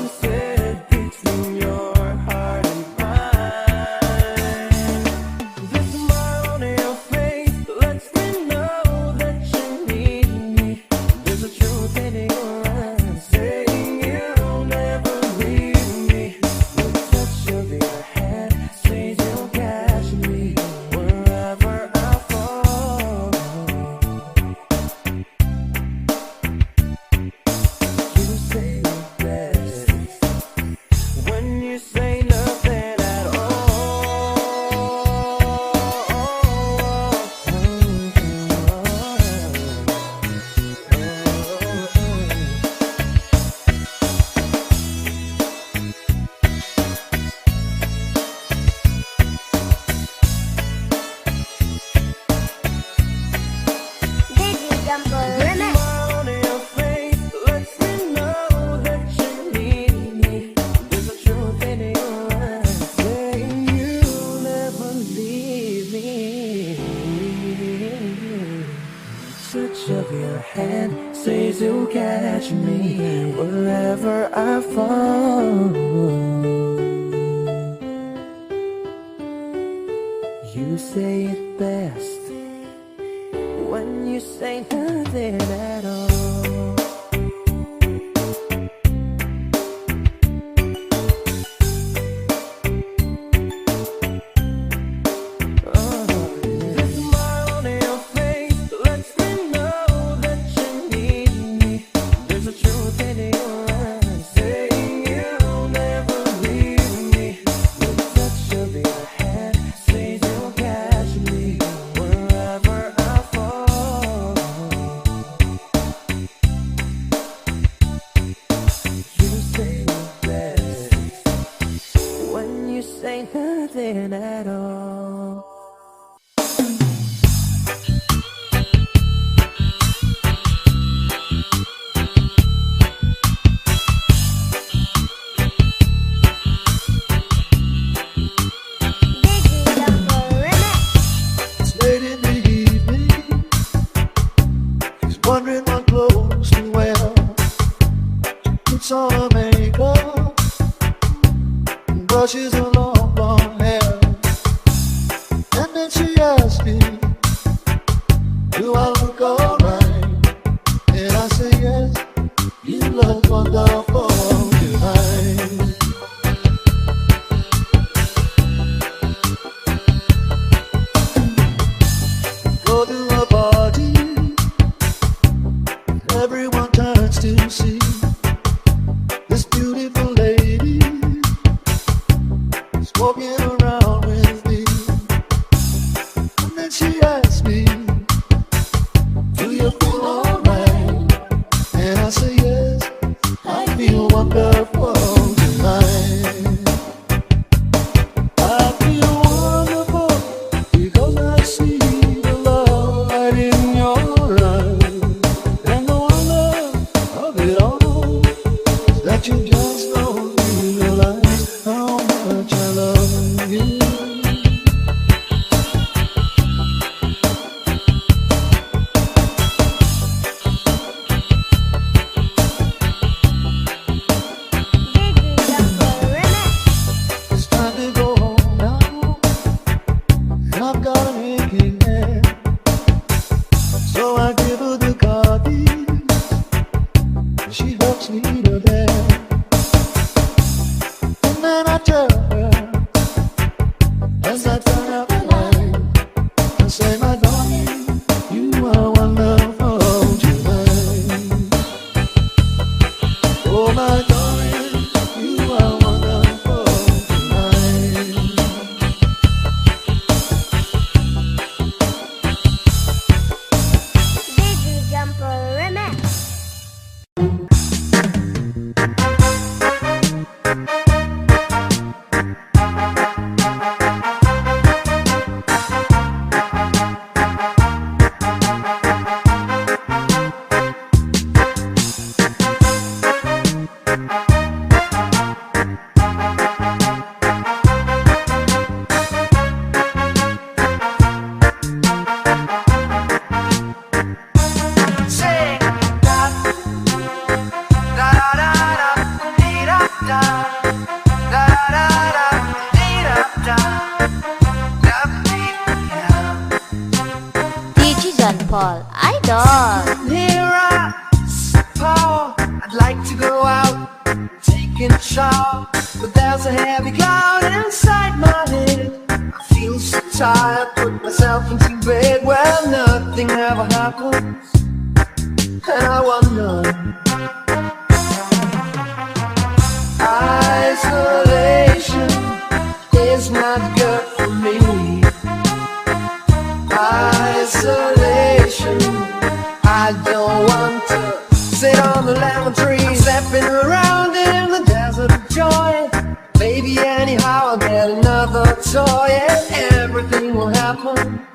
D: said between your heart and mine. This smile on your face lets me know that you need me. There's a truth in your eyes saying you'll never leave me. The touch of your hand says you'll catch me wherever I fall. You say the best when you say nothing at
B: Digi Jumper Remix.
D: Smile on your face lets me know that you need me. There's a truth in your eyes saying you'll never leave me. Touch of your hand says you'll catch me wherever I fall. You say it best when you say nothing at all. The smile on your face lets me know that you need me. There's a truth in your eyes saying you'll never leave me. The touch of your hand says you'll catch me wherever I fall. You say the best when you say nothing at all.
B: Digi Jumper Remix.
A: It's late in the evening. He's wondering what clothes to wear. She puts on her makeup and brushes her long blonde hair. And then she asks me, do I look alright? And I say yes, you look wonderful tonight. Go to a party, everyone turns to see this beautiful lady da da da da dee da da da dee da.
C: DJ John Paul, Idol.
A: Here I Paul, I'd like to go out, taking a shower, but there's a heavy cloud inside my head. I feel so tired, put myself into bed. Well, nothing ever happens, and I wonder. Isolation is not good for me. Isolation, I don't want to sit on the lemon tree, stepping around in the desert of joy. Maybe anyhow I'll get another toy, and everything will happen,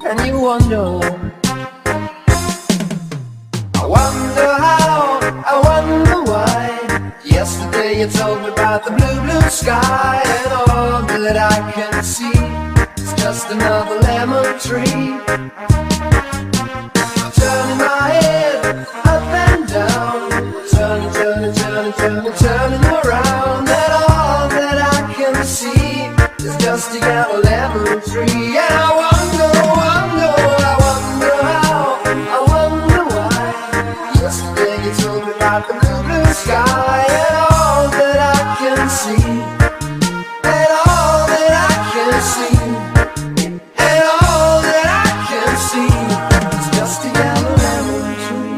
A: and you wonder. I wonder how, I wonder why. Yesterday you told me about the blue, blue sky, and all that I can see is just another lemon tree. Turning my head up and down, turning, turning, turning, turning, turning around, and all that I can see is just a yellow lemon tree. And I wonder, wonder, I wonder how, I wonder why. Yesterday you told me about the blue, blue sky, and all that I can see, and all that I can see, and all that I can see is just a yellow lemon tree.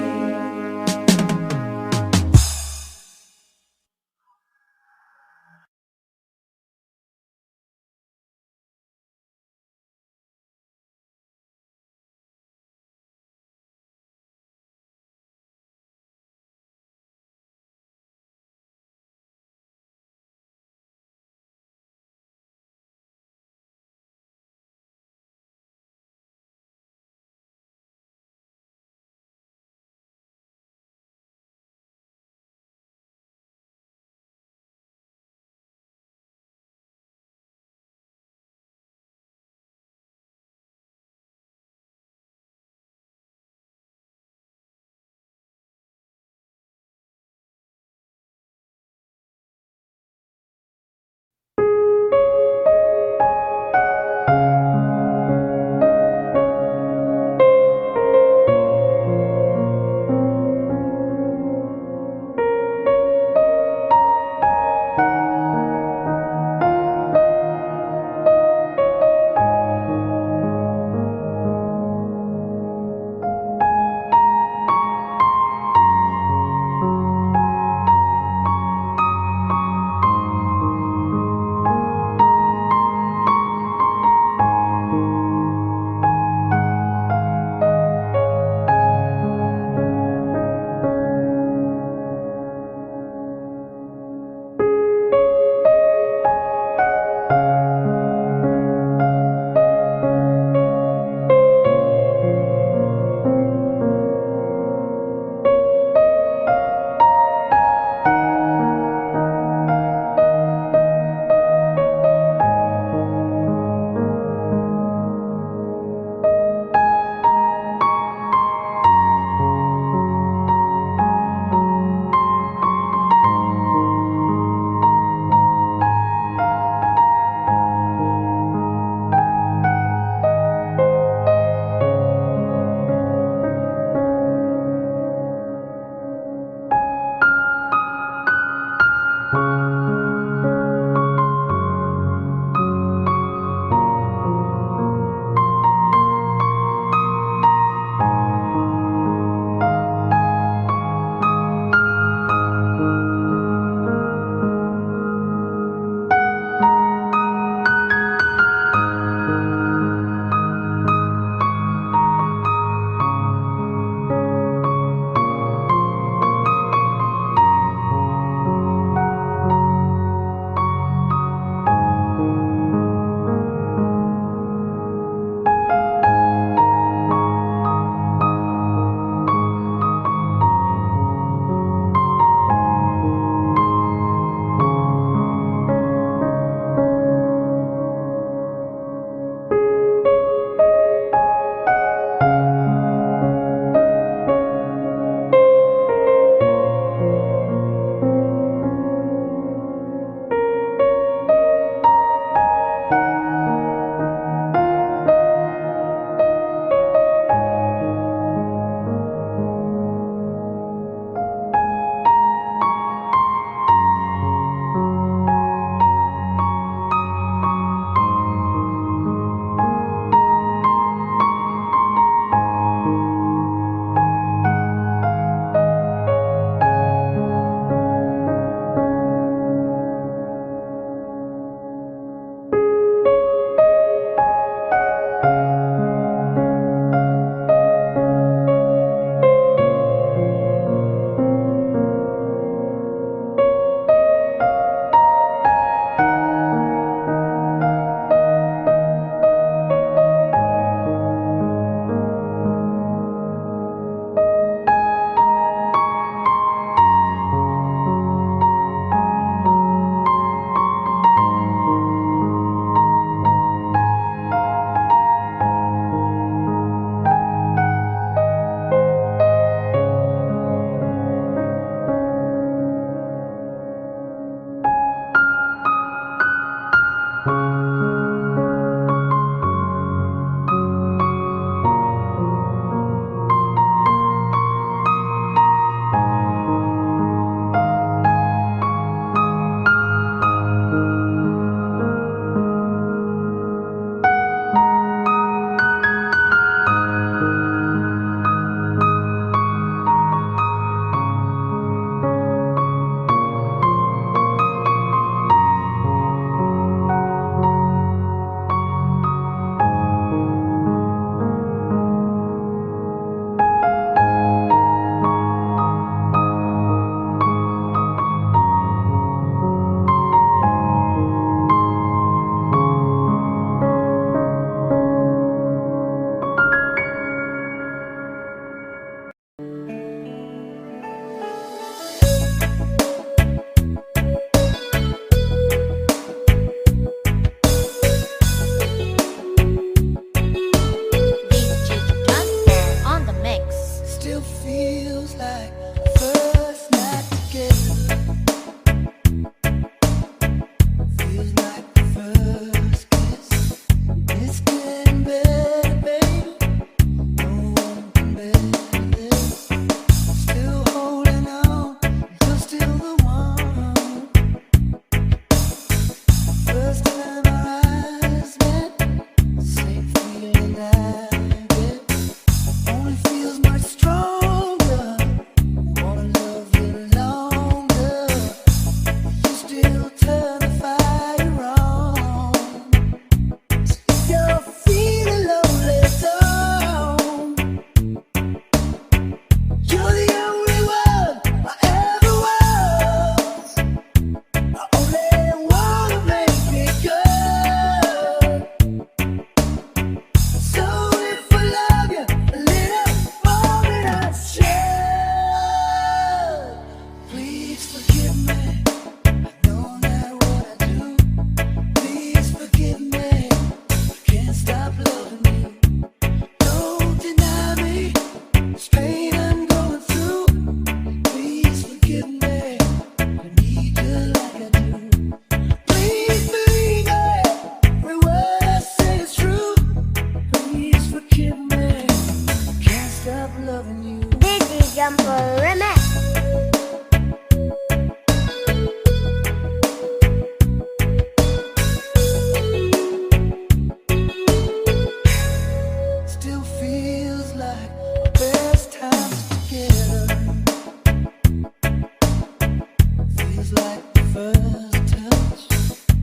A: first touch.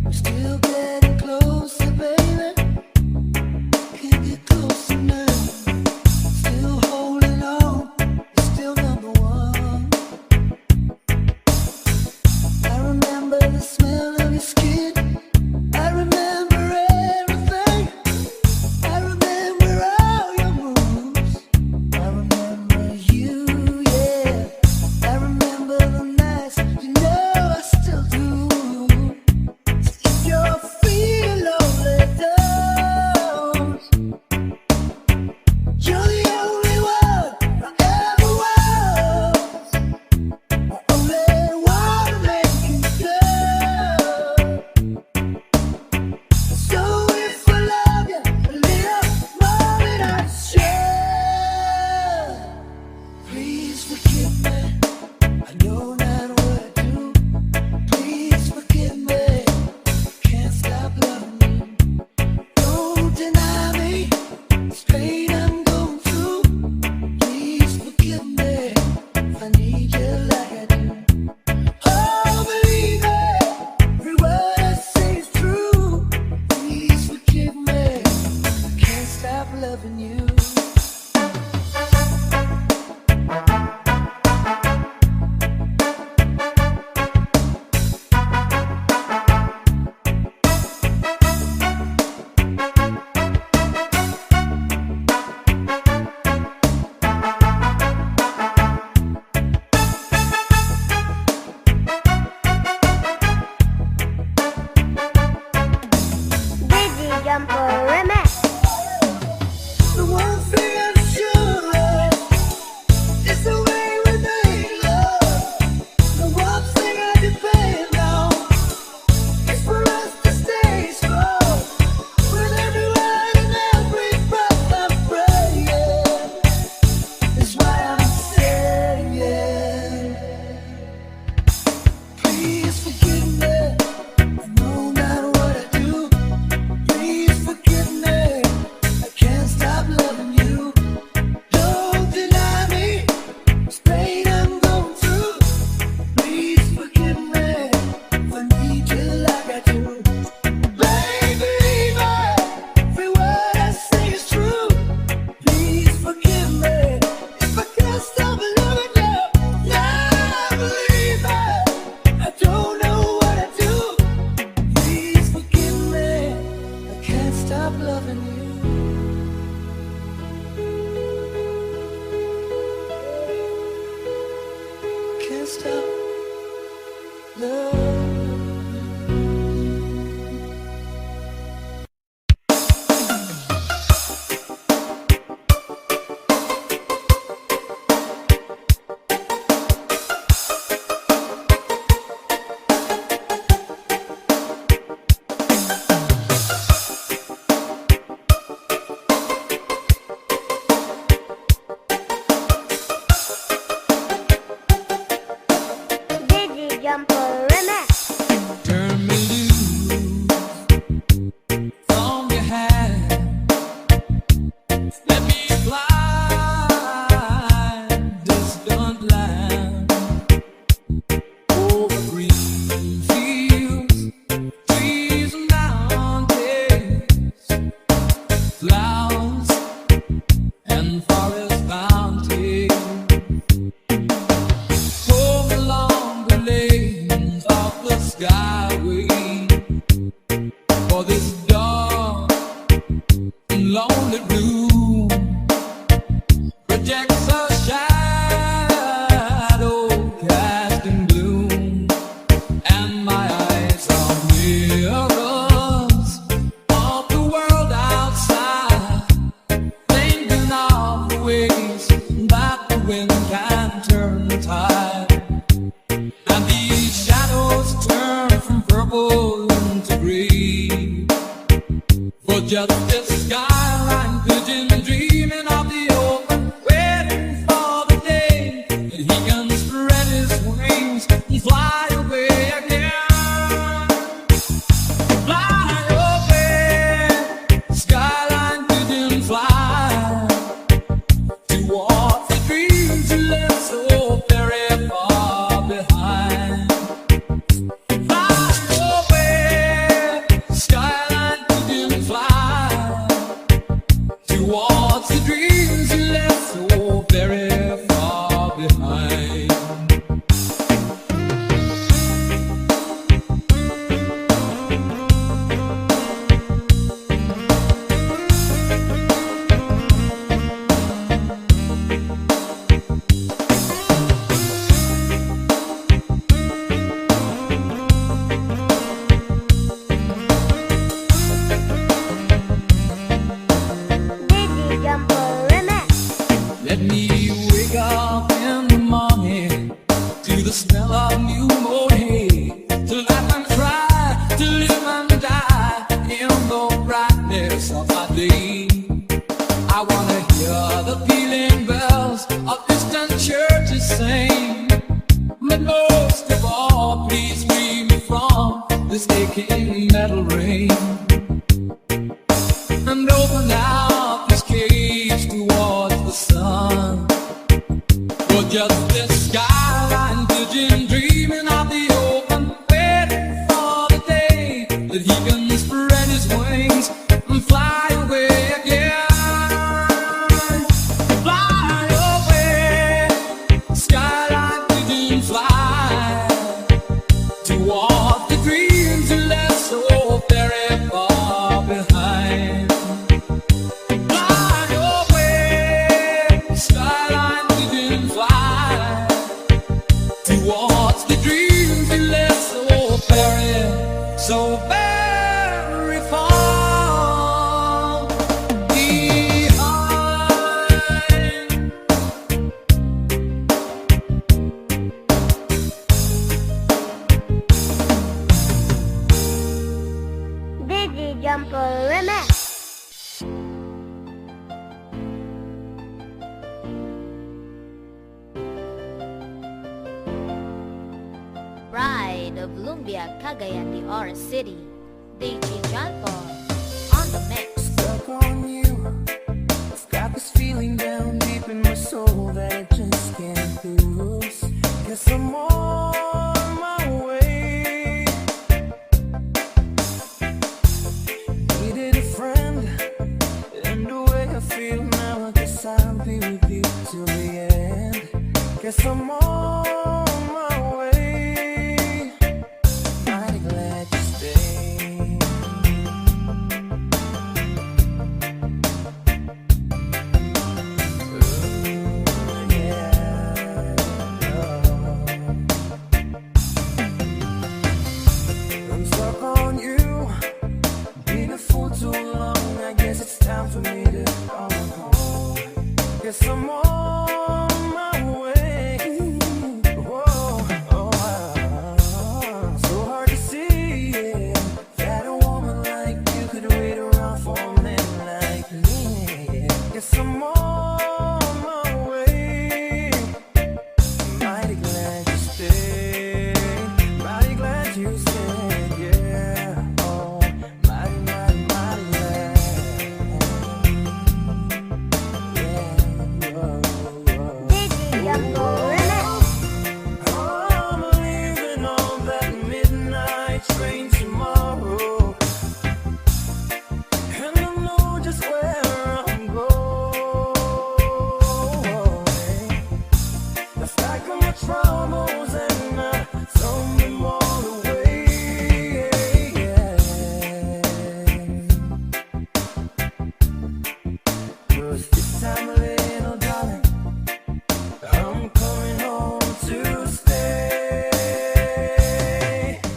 A: We're still getting closer, baby. Can't get close enough. Still holding on. You're still number one. I remember the smell of your skin. I remember everything. I remember all your moves. I remember you, yeah. I remember the nights, you know I still do. If you're feeling lonely, don't. You're the only one I ever was. I only wanna make you love. So if I love you a little more than I should, please forgive me. I know not what I do. Please forgive me. Can't stop loving you. Don't deny me. This pain I'm going through. Please forgive me. If I need you like I do. Oh, believe me. Every word I say is true. Please forgive me. I can't stop loving you.
B: Digi Jumper Remix.
A: The one thing I'm sure of is the way we make love. The one thing I depend on is for us to stay strong. With every word and every breath I'm praying. That's why I'm saying, please forgive me. I know not what I do. Please forgive me. I can't stop loving you. Don't deny me. This pain I'm going through. Please forgive me. If I need you like I do. Baby, every word I say is true. Please forgive me. If I can't stop loving you. Now believe me. I don't know what I do. Please forgive me. I can't stop loving you. Can't stop loving.
B: Digi Jumper Remix.
E: Turn me loose from your hand. Let me fly distant land over green fields, trees and mountains, flowers and forest fountains. Home along the lanes of the skyway for this dark and lonely room projects a shadow casting gloom, and my eyes are mirrors of the world outside, thinking of the ways that the wind can turn the tide. And these shadows turn from purple into green for just this skyline pigeon dreaming of the open, waiting for the day that he can spread his wings and fly away again. Fly away, skyline pigeon, fly towards the dreams you left so very far behind. Fly this aching metal ring and open out this cage towards the sun. But just this skyline pigeon dreaming of the open, waiting for the day that he can spread his wings and fly away again. Fly away, skyline pigeon, fly toward the dreams you left so very far behind. Fly away, skyline pigeon, fly towards the dreams you left so very far behind.
B: Digi Jumper Remix.
C: Pride of Lumbia, Cagayan de Oro City, DJ John Paul on the mix.
D: Stuck on you. I've got this feeling down deep in my soul that I just can't lose. Guess I'm on my way. Needed a friend, and the way I feel now, I guess I'll be with you till the end. Guess I'm on my way. Mighty glad you stayed. I'm stuck on you, been a fool too long. I guess it's time for me to go home. Guess I'm on my way. Whoa, oh, so hard to see, yeah, that a woman like you could wait around for a man like me. Guess I'm on my way. Mighty glad you stayed. Mighty glad you stayed, yeah. Oh, mighty, mighty, mighty glad. Yeah, whoa, whoa.
B: Digi Jumper Remix.
D: I'm leaving on that midnight train tomorrow, and I know just where I'm going. The fact of my troubles and I throw them all away. Cause this time, little darling, I'm coming home to stay.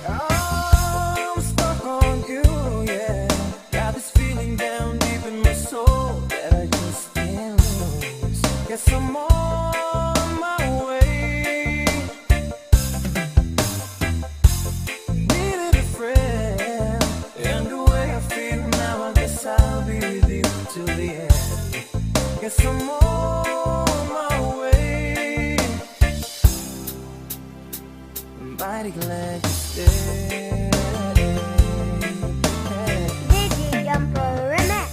D: I'm stuck on you, yeah. Got this feeling down deep in my soul that I just can't lose. Guess I'm on my way. Needed a friend, and the way I feel now, I guess I'll be with you till the end. Guess I'm on my way. Mighty glad you stayed.
B: Digi Jumper Remix.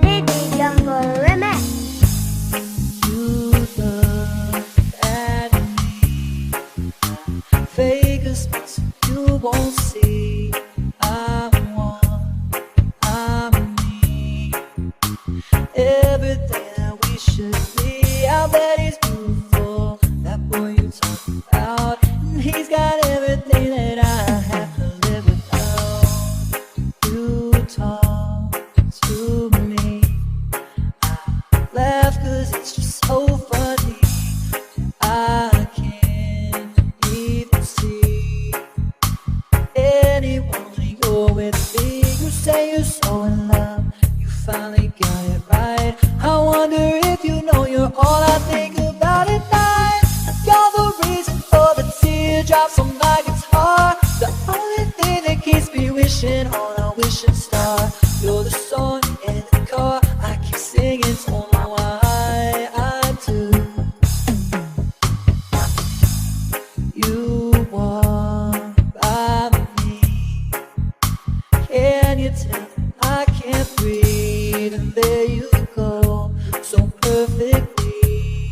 B: Digi Jumper Remix.
D: You look at
A: street and there you go, so perfectly.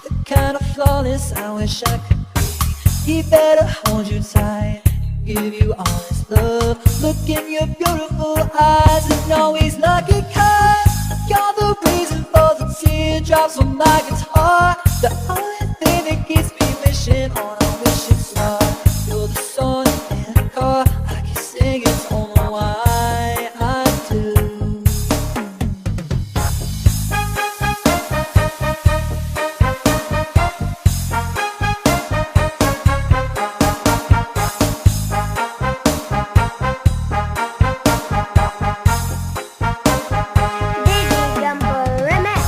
A: The kind of flawless I wish I could be. He better hold you tight, give you all his love. Look in your beautiful eyes and know he's lucky 'cause you're the reason for the teardrops on my guitar. The only thing that keeps me wishing on a wishing star. You're the song in the car, I keep singing, don't know why I do.
B: Digi Jumper Remix.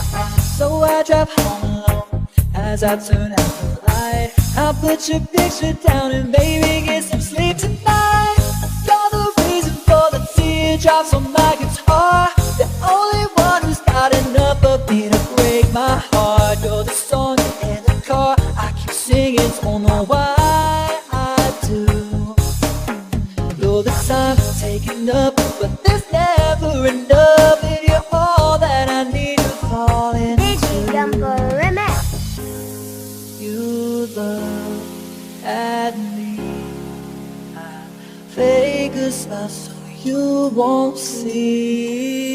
A: So I drive home alone as I turn out the light. I'll put your picture down and baby get some sleep tonight. You're the reason for the teardrops on my guitar. The only one who's got enough of me to break my heart. You're the song in the car, I keep singing, don't know why I do. You're the time taking up, but there's never enough. And you're all that I need to fall
B: Digi Jumper
A: into.
B: Remix.
A: You look at me, I fake a smile so you won't see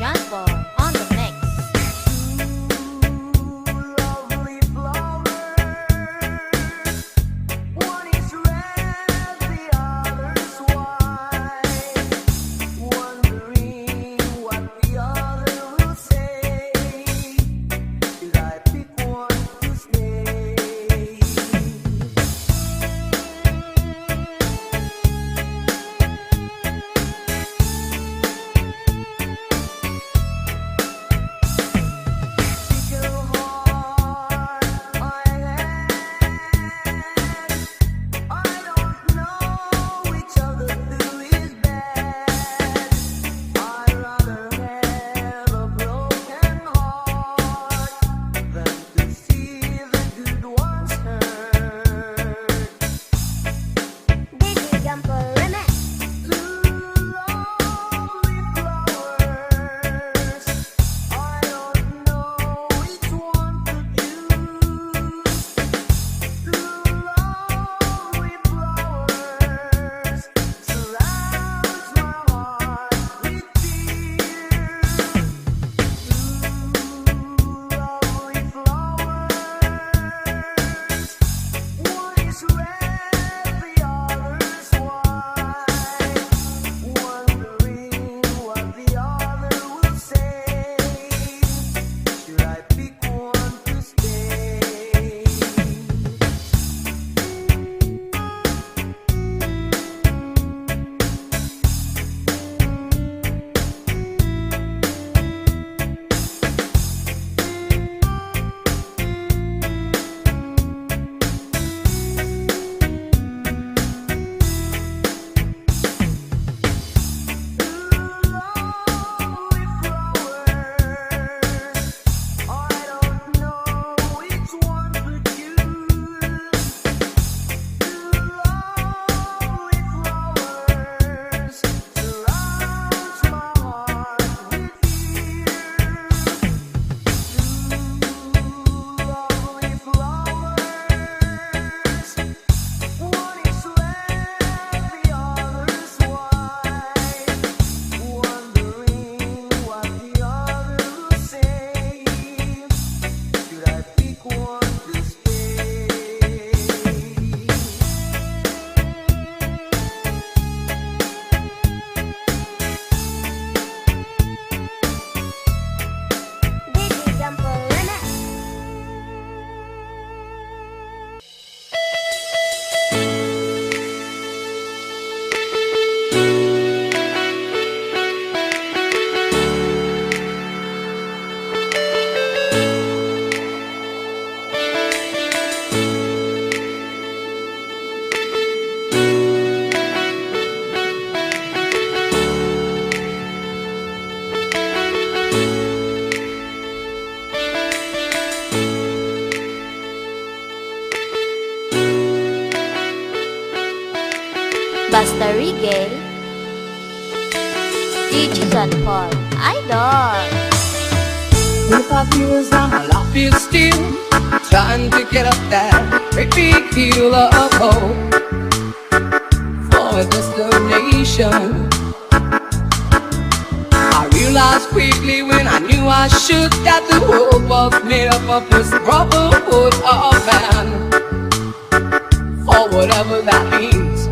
C: John Paul on the mix.
D: Lovely flowers, one is red, the other's white. Wondering what the other will say. Should I pick one to stay? Single heart I had, I don't know which of the two is bad. I'd rather have a broken heart than to see the good ones hurt.
B: DJ Jumper Remix.
D: Lovely flowers, I don't know which one to choose. Lovely flowers surrounds my heart with fear. Lovely flowers, one is red, the other's white. Wondering what the other will say. Should I pick one to stay? Lovely flowers, I don't know which one to choose. Lovely flowers surrounds my heart with fear. Lovely flowers, one is red, the other's white. Wondering what the other will say. Should I pick one to stay?
B: DJ Jumper Remix.
C: Basta Reggae, DJ John Paul, Idol.
E: If I feel down, I feel still trying to get up that great big hill of hope for a destination. I realized quickly when I knew I should that the world was made up of this brotherhood of man, or whatever that means.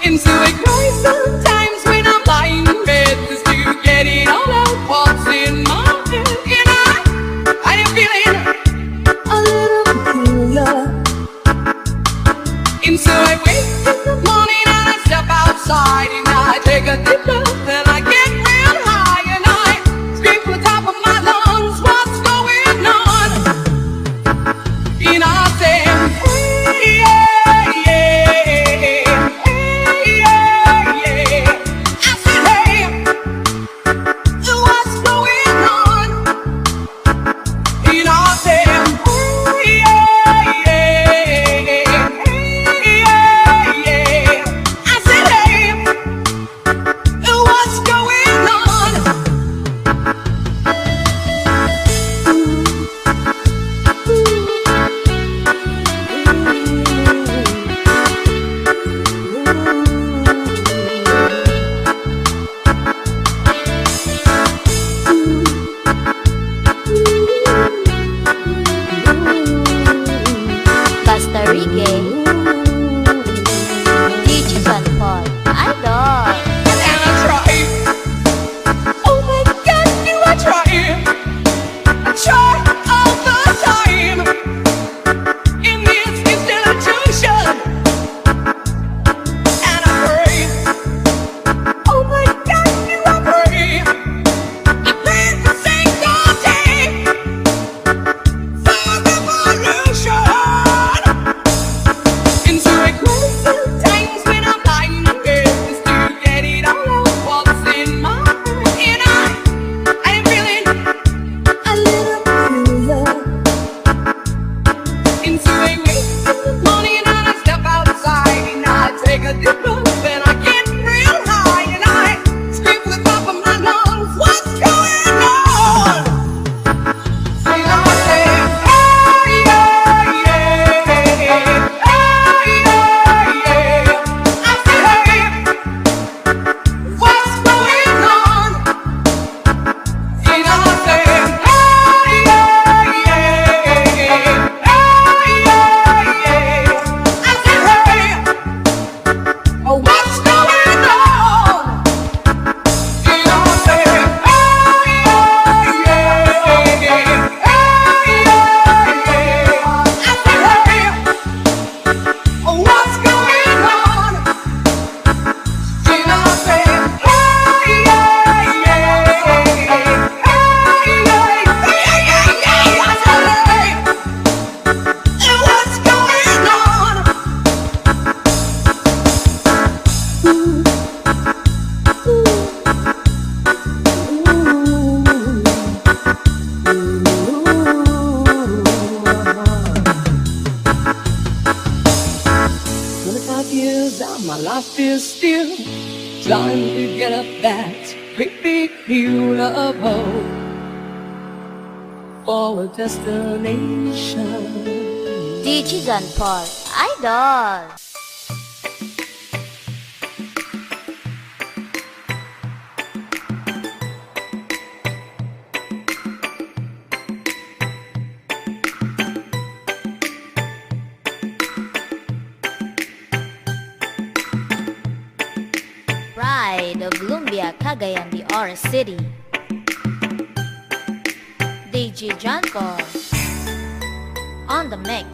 E: Into a cry sometimes when I'm lying in bed just to get it all out what's in my head. And I am feeling a little peculiar. And so I wake in the morning and I step outside and I take a deep breath and I get real high and I scream from the top of my lungs, what's going on? And I say, hey, yeah, yeah, hey, yeah, yeah. Trying to get up that great new love for a destination.
C: DJ John Paul, Idol. Pride of Lumbia, Cagayan de Oro City. DJ John Paul on the mix.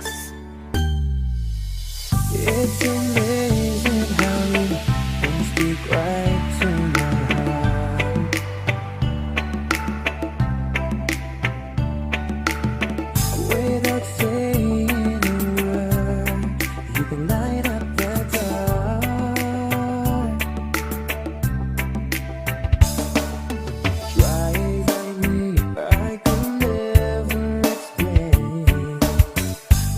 D: It's amazing how you can speak right to my heart. Without saying a word, you can light up the dark. Try like me, I can never explain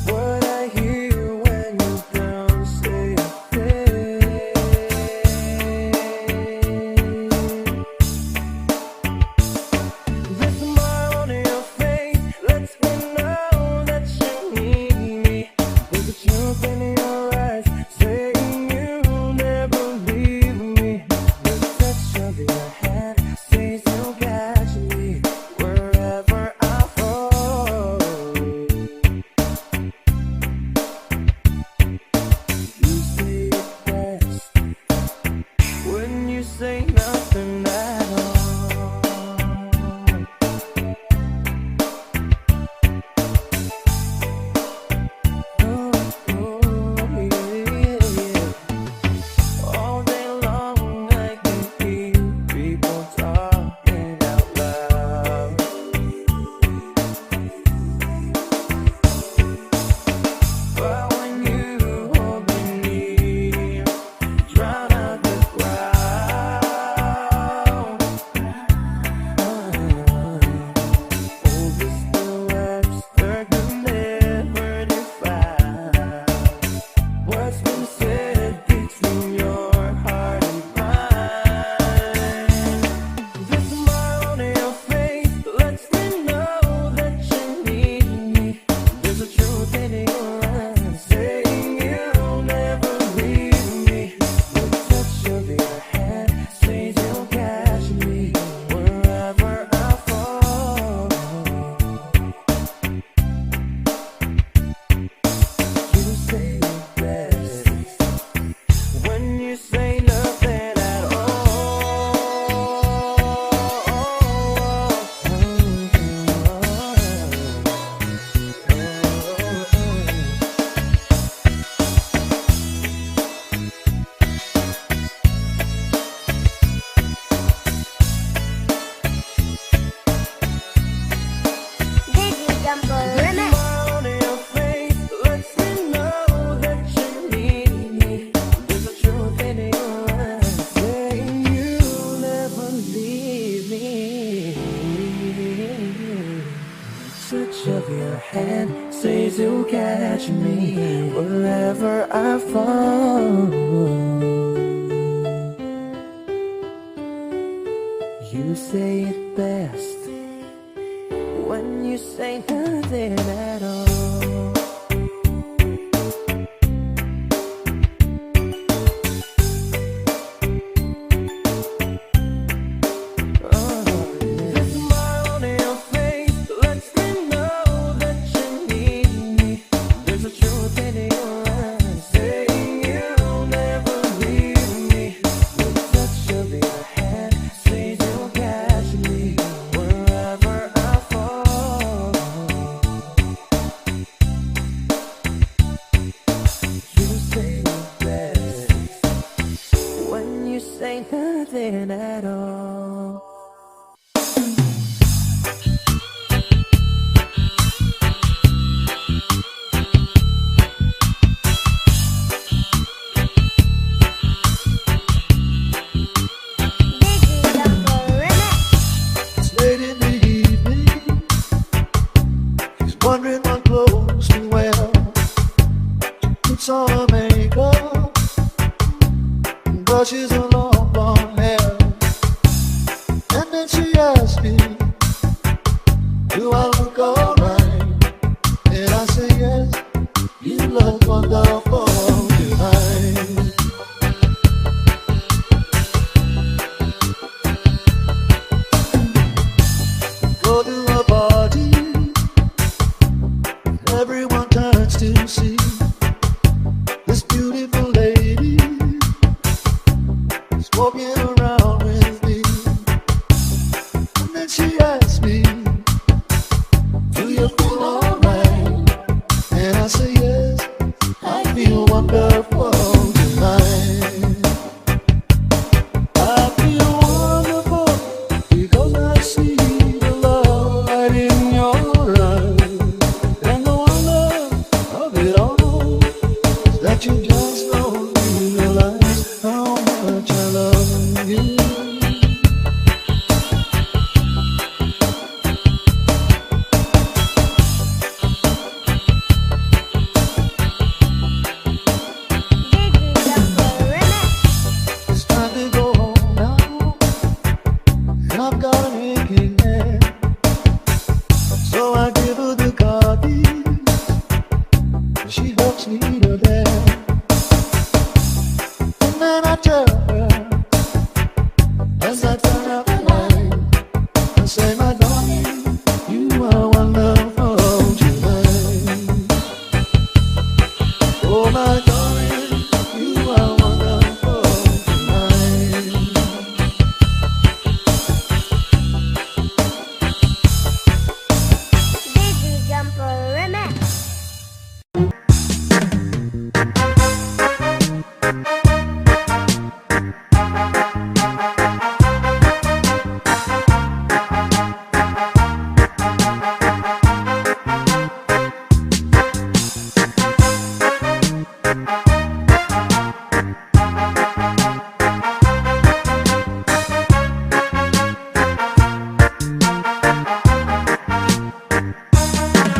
D: what I hear when you don't say a thing. The smile on your face lets me know that you need me. There's a truth in your eyes saying you'll never leave me. The touch of your hand says you'll catch me wherever I fall. You say it best when you say nothing at all. Oh, yeah. All day long I can hear people talking out loud. But when you hold me near, drown out the crowd. Oh, this the words that can never define what's been said between your heart and mine. The smile on your face lets me know that you need me. There's a truth in your eyes saying you'll never leave me. The touch of your hand says you'll catch me wherever I fall. You say it best when you say nothing at all.
B: DJ John Paul
D: The
B: Remix.
D: smile on your face lets me know that you need me. There's a truth in your eyes saying you'll never leave me. Touch of your hand says you'll catch me wherever I fall. You say it best when you say nothing at all. The smile on your face lets me know that you need me. There's a truth in your eyes saying you'll never leave me. The touch of your hand says you'll catch me wherever I fall. You say it best when you say nothing at all.
B: DJ John Paul Remix.
A: It's late in the evening. He's wondering what clothes to wear. Puts on her makeup and brushes her long blonde got an aching head. So I give her the car keys. She helps me to death. And then I tell her, as I turn up the light, I say, my darling, you are wonderful tonight. Oh, my darling, you are wonderful tonight.
B: Digi Jumper Remix.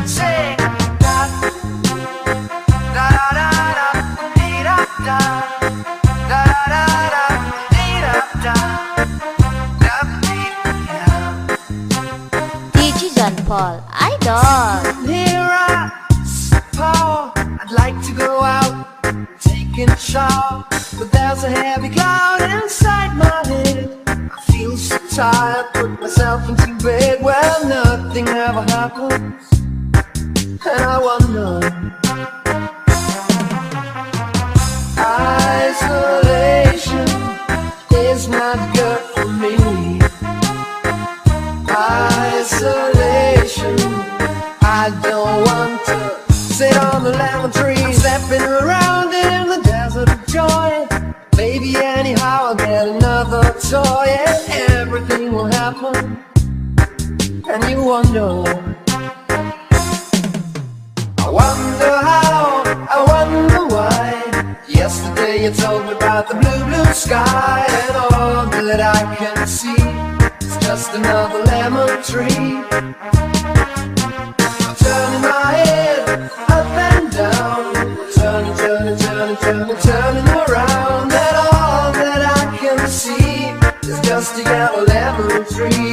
A: Say da da da da dee da da da da da dee da da da dee da.
C: DJ John Paul, Idol.
A: Here I Paul, I'd like to go out, taking a shower, but there's a heavy cloud inside my head. I feel so tired, put myself into bed. Well, nothing ever happens, and I wonder. Isolation is not good for me. Isolation, I don't want to sit on the lemon tree, stepping around in the desert of joy. Maybe anyhow I'll get another toy, and everything will happen, and you wonder. I wonder how, I wonder why. Yesterday you told me about the blue, blue sky, and all that I can see is just another lemon tree. I'm turning my head up and down, turning, turning, turning, turning, turning around, and all that I can see is just a yellow lemon tree.